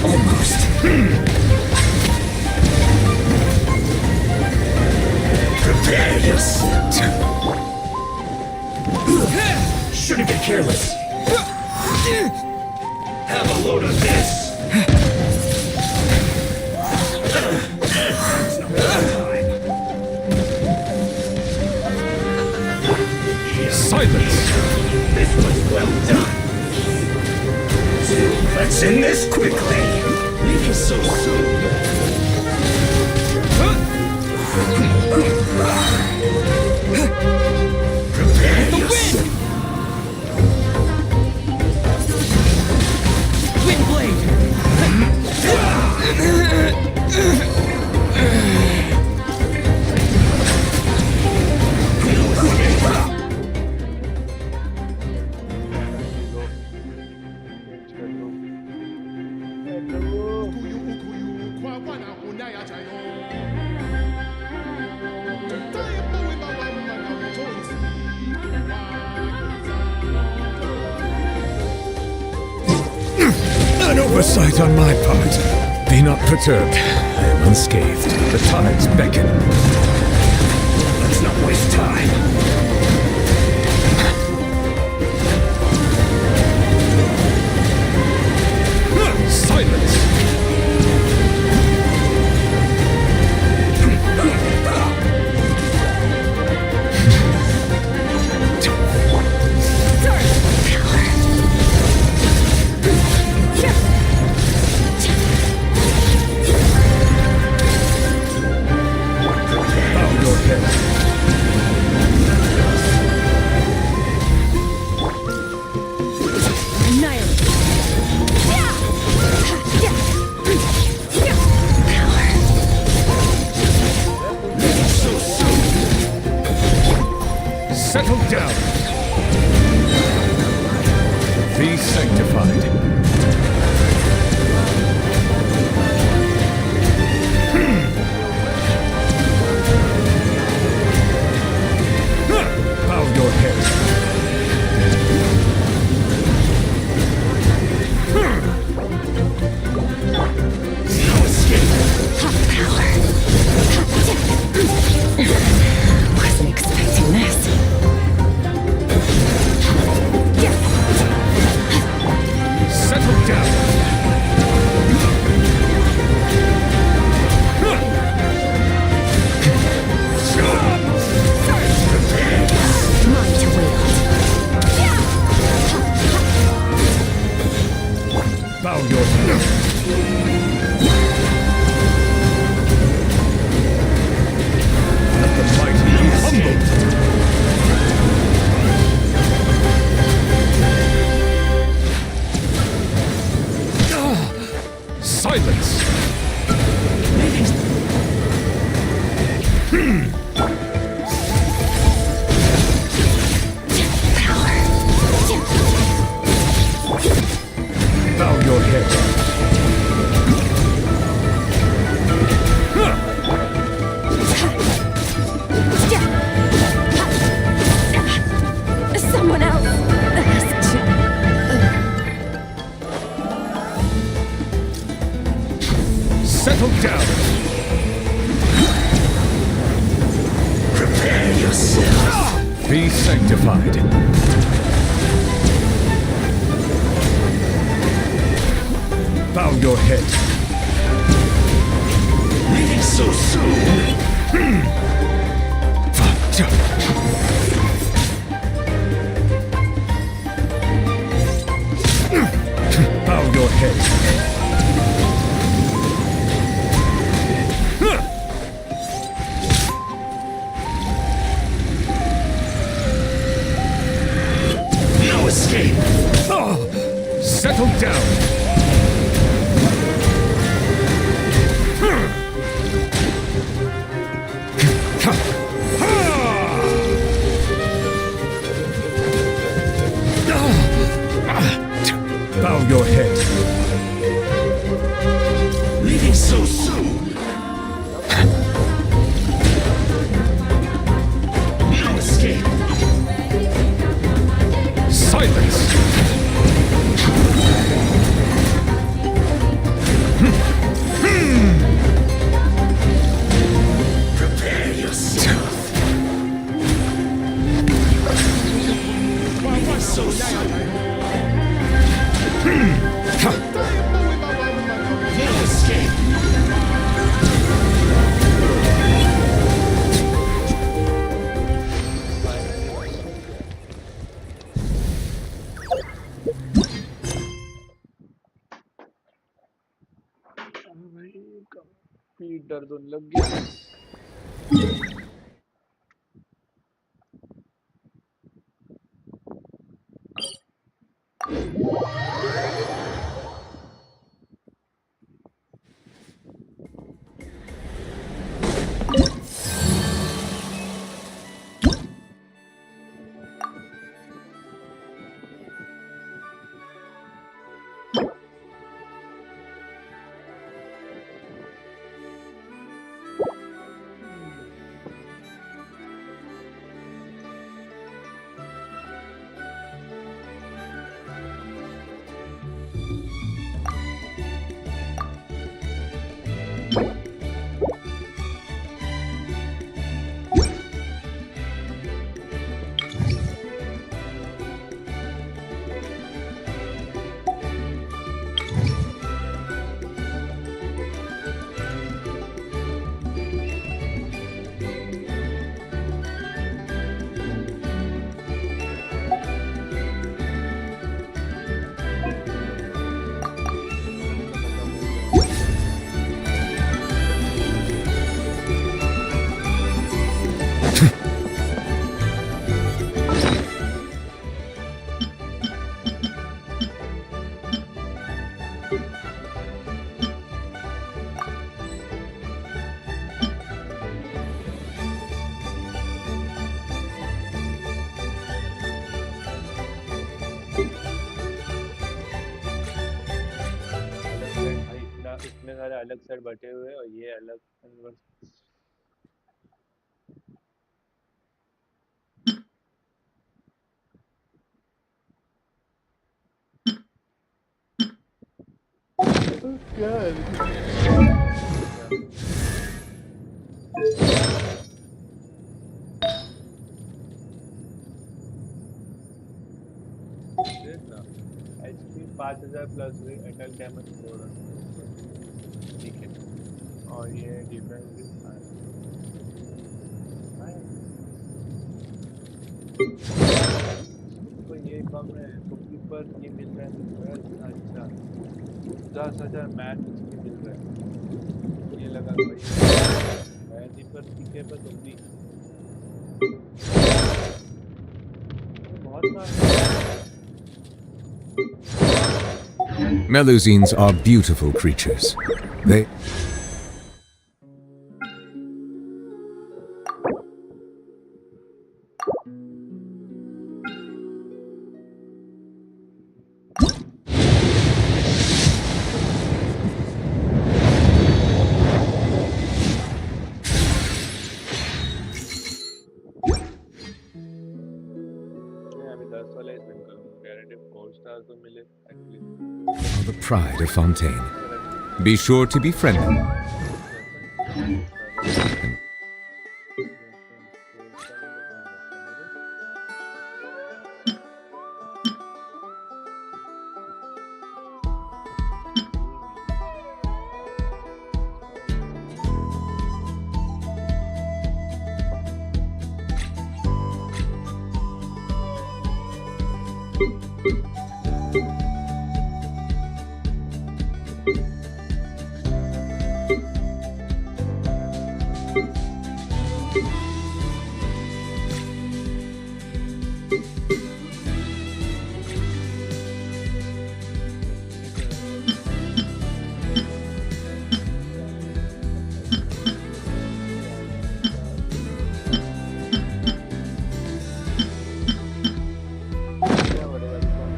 Almost. Prepare yourself. Shouldn't get careless. Have a load of this. Silence! This was well done. So let's end this quickly. Leaving so soon. Prepare yourself. An oversight on my part. Be not perturbed. I am unscathed. The tides beckon. Let's not waste time. Silence! Settle down. Be sanctified. Bow your head. No escape. Power. Wasn't expecting this. Settle down. Mine to wield. Bow your head. Let the mighty be humbled. Silence! Bow your head. Someone else has to. Settle down. Prepare yourself. Be sanctified. Bow your head. Leaving so soon. Bow your head. No escape. Settle down. Bow your head. Leaving so soon. No escape. Silence. Prepare yourself. Leaving so soon. No escape. पीठ दर्द होने लग गया। इतने सारे अलग set बटे हुए और ये अलग क्या देखना HP 5000 प्लस अटैक डैमेज 4 ठीक है और ये डिफेंस भी तो ये कम है कुकी पर ये मिल रहा है अच्छा 10,000 मैच इसकी मिल रहा है ये लगा भाई मैच पर टीके पर तुम भी बहुत Melusines are beautiful creatures. They... the pride of Fontaine. Be sure to befriend them.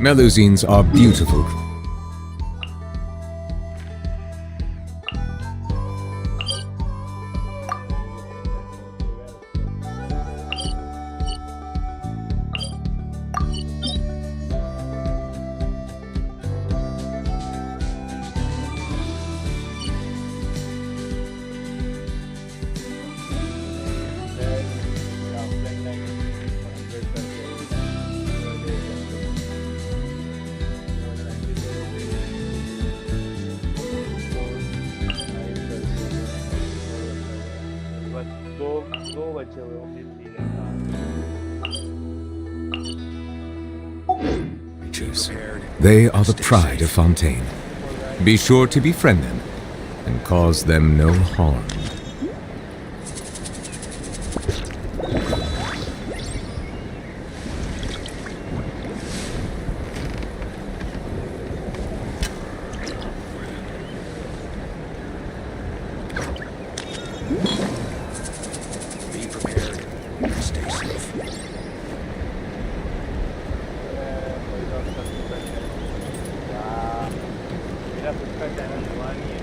Melusines are beautiful. They are the pride of Fontaine. Be sure to befriend them and cause them no harm. Be prepared. Stay safe. मेरा खुद का channel हुआ नहीं है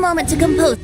Moment to compose.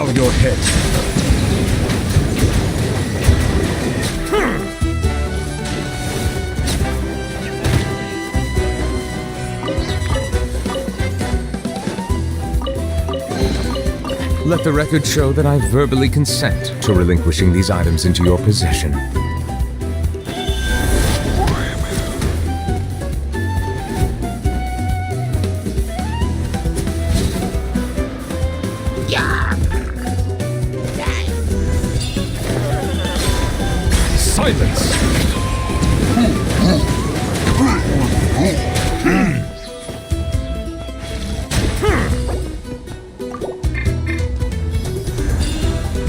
bow your head. Let the record show that I verbally consent to relinquishing these items into your possession. Silence!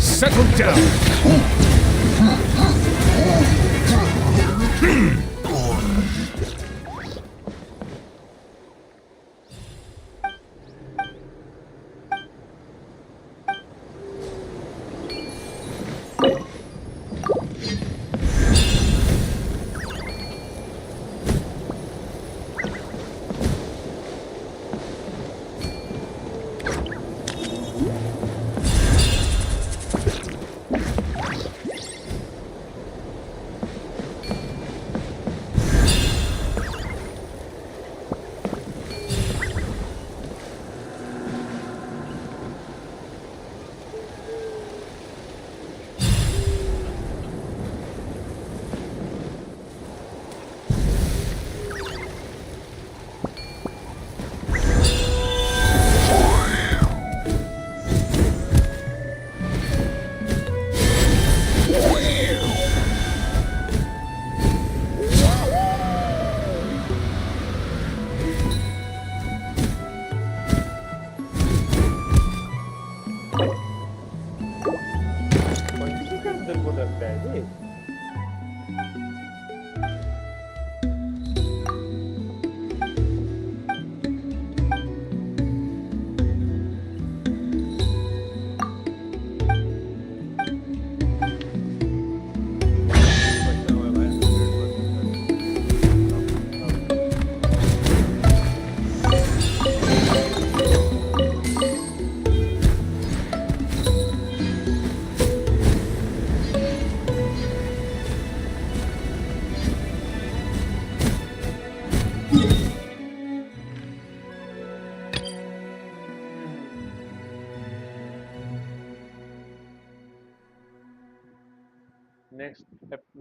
Settle down!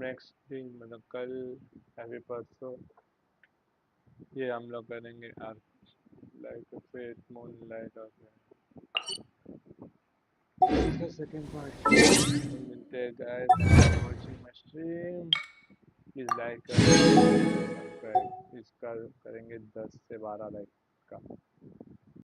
Next दिन मतलब कल या फिर परसों ये हम लोग करेंगे लाइक फेथ मून लाइट और इसका सेकंड पार्ट मिलते हैं guys watching my stream please like इसका करेंगे 10 से 12 लाइक का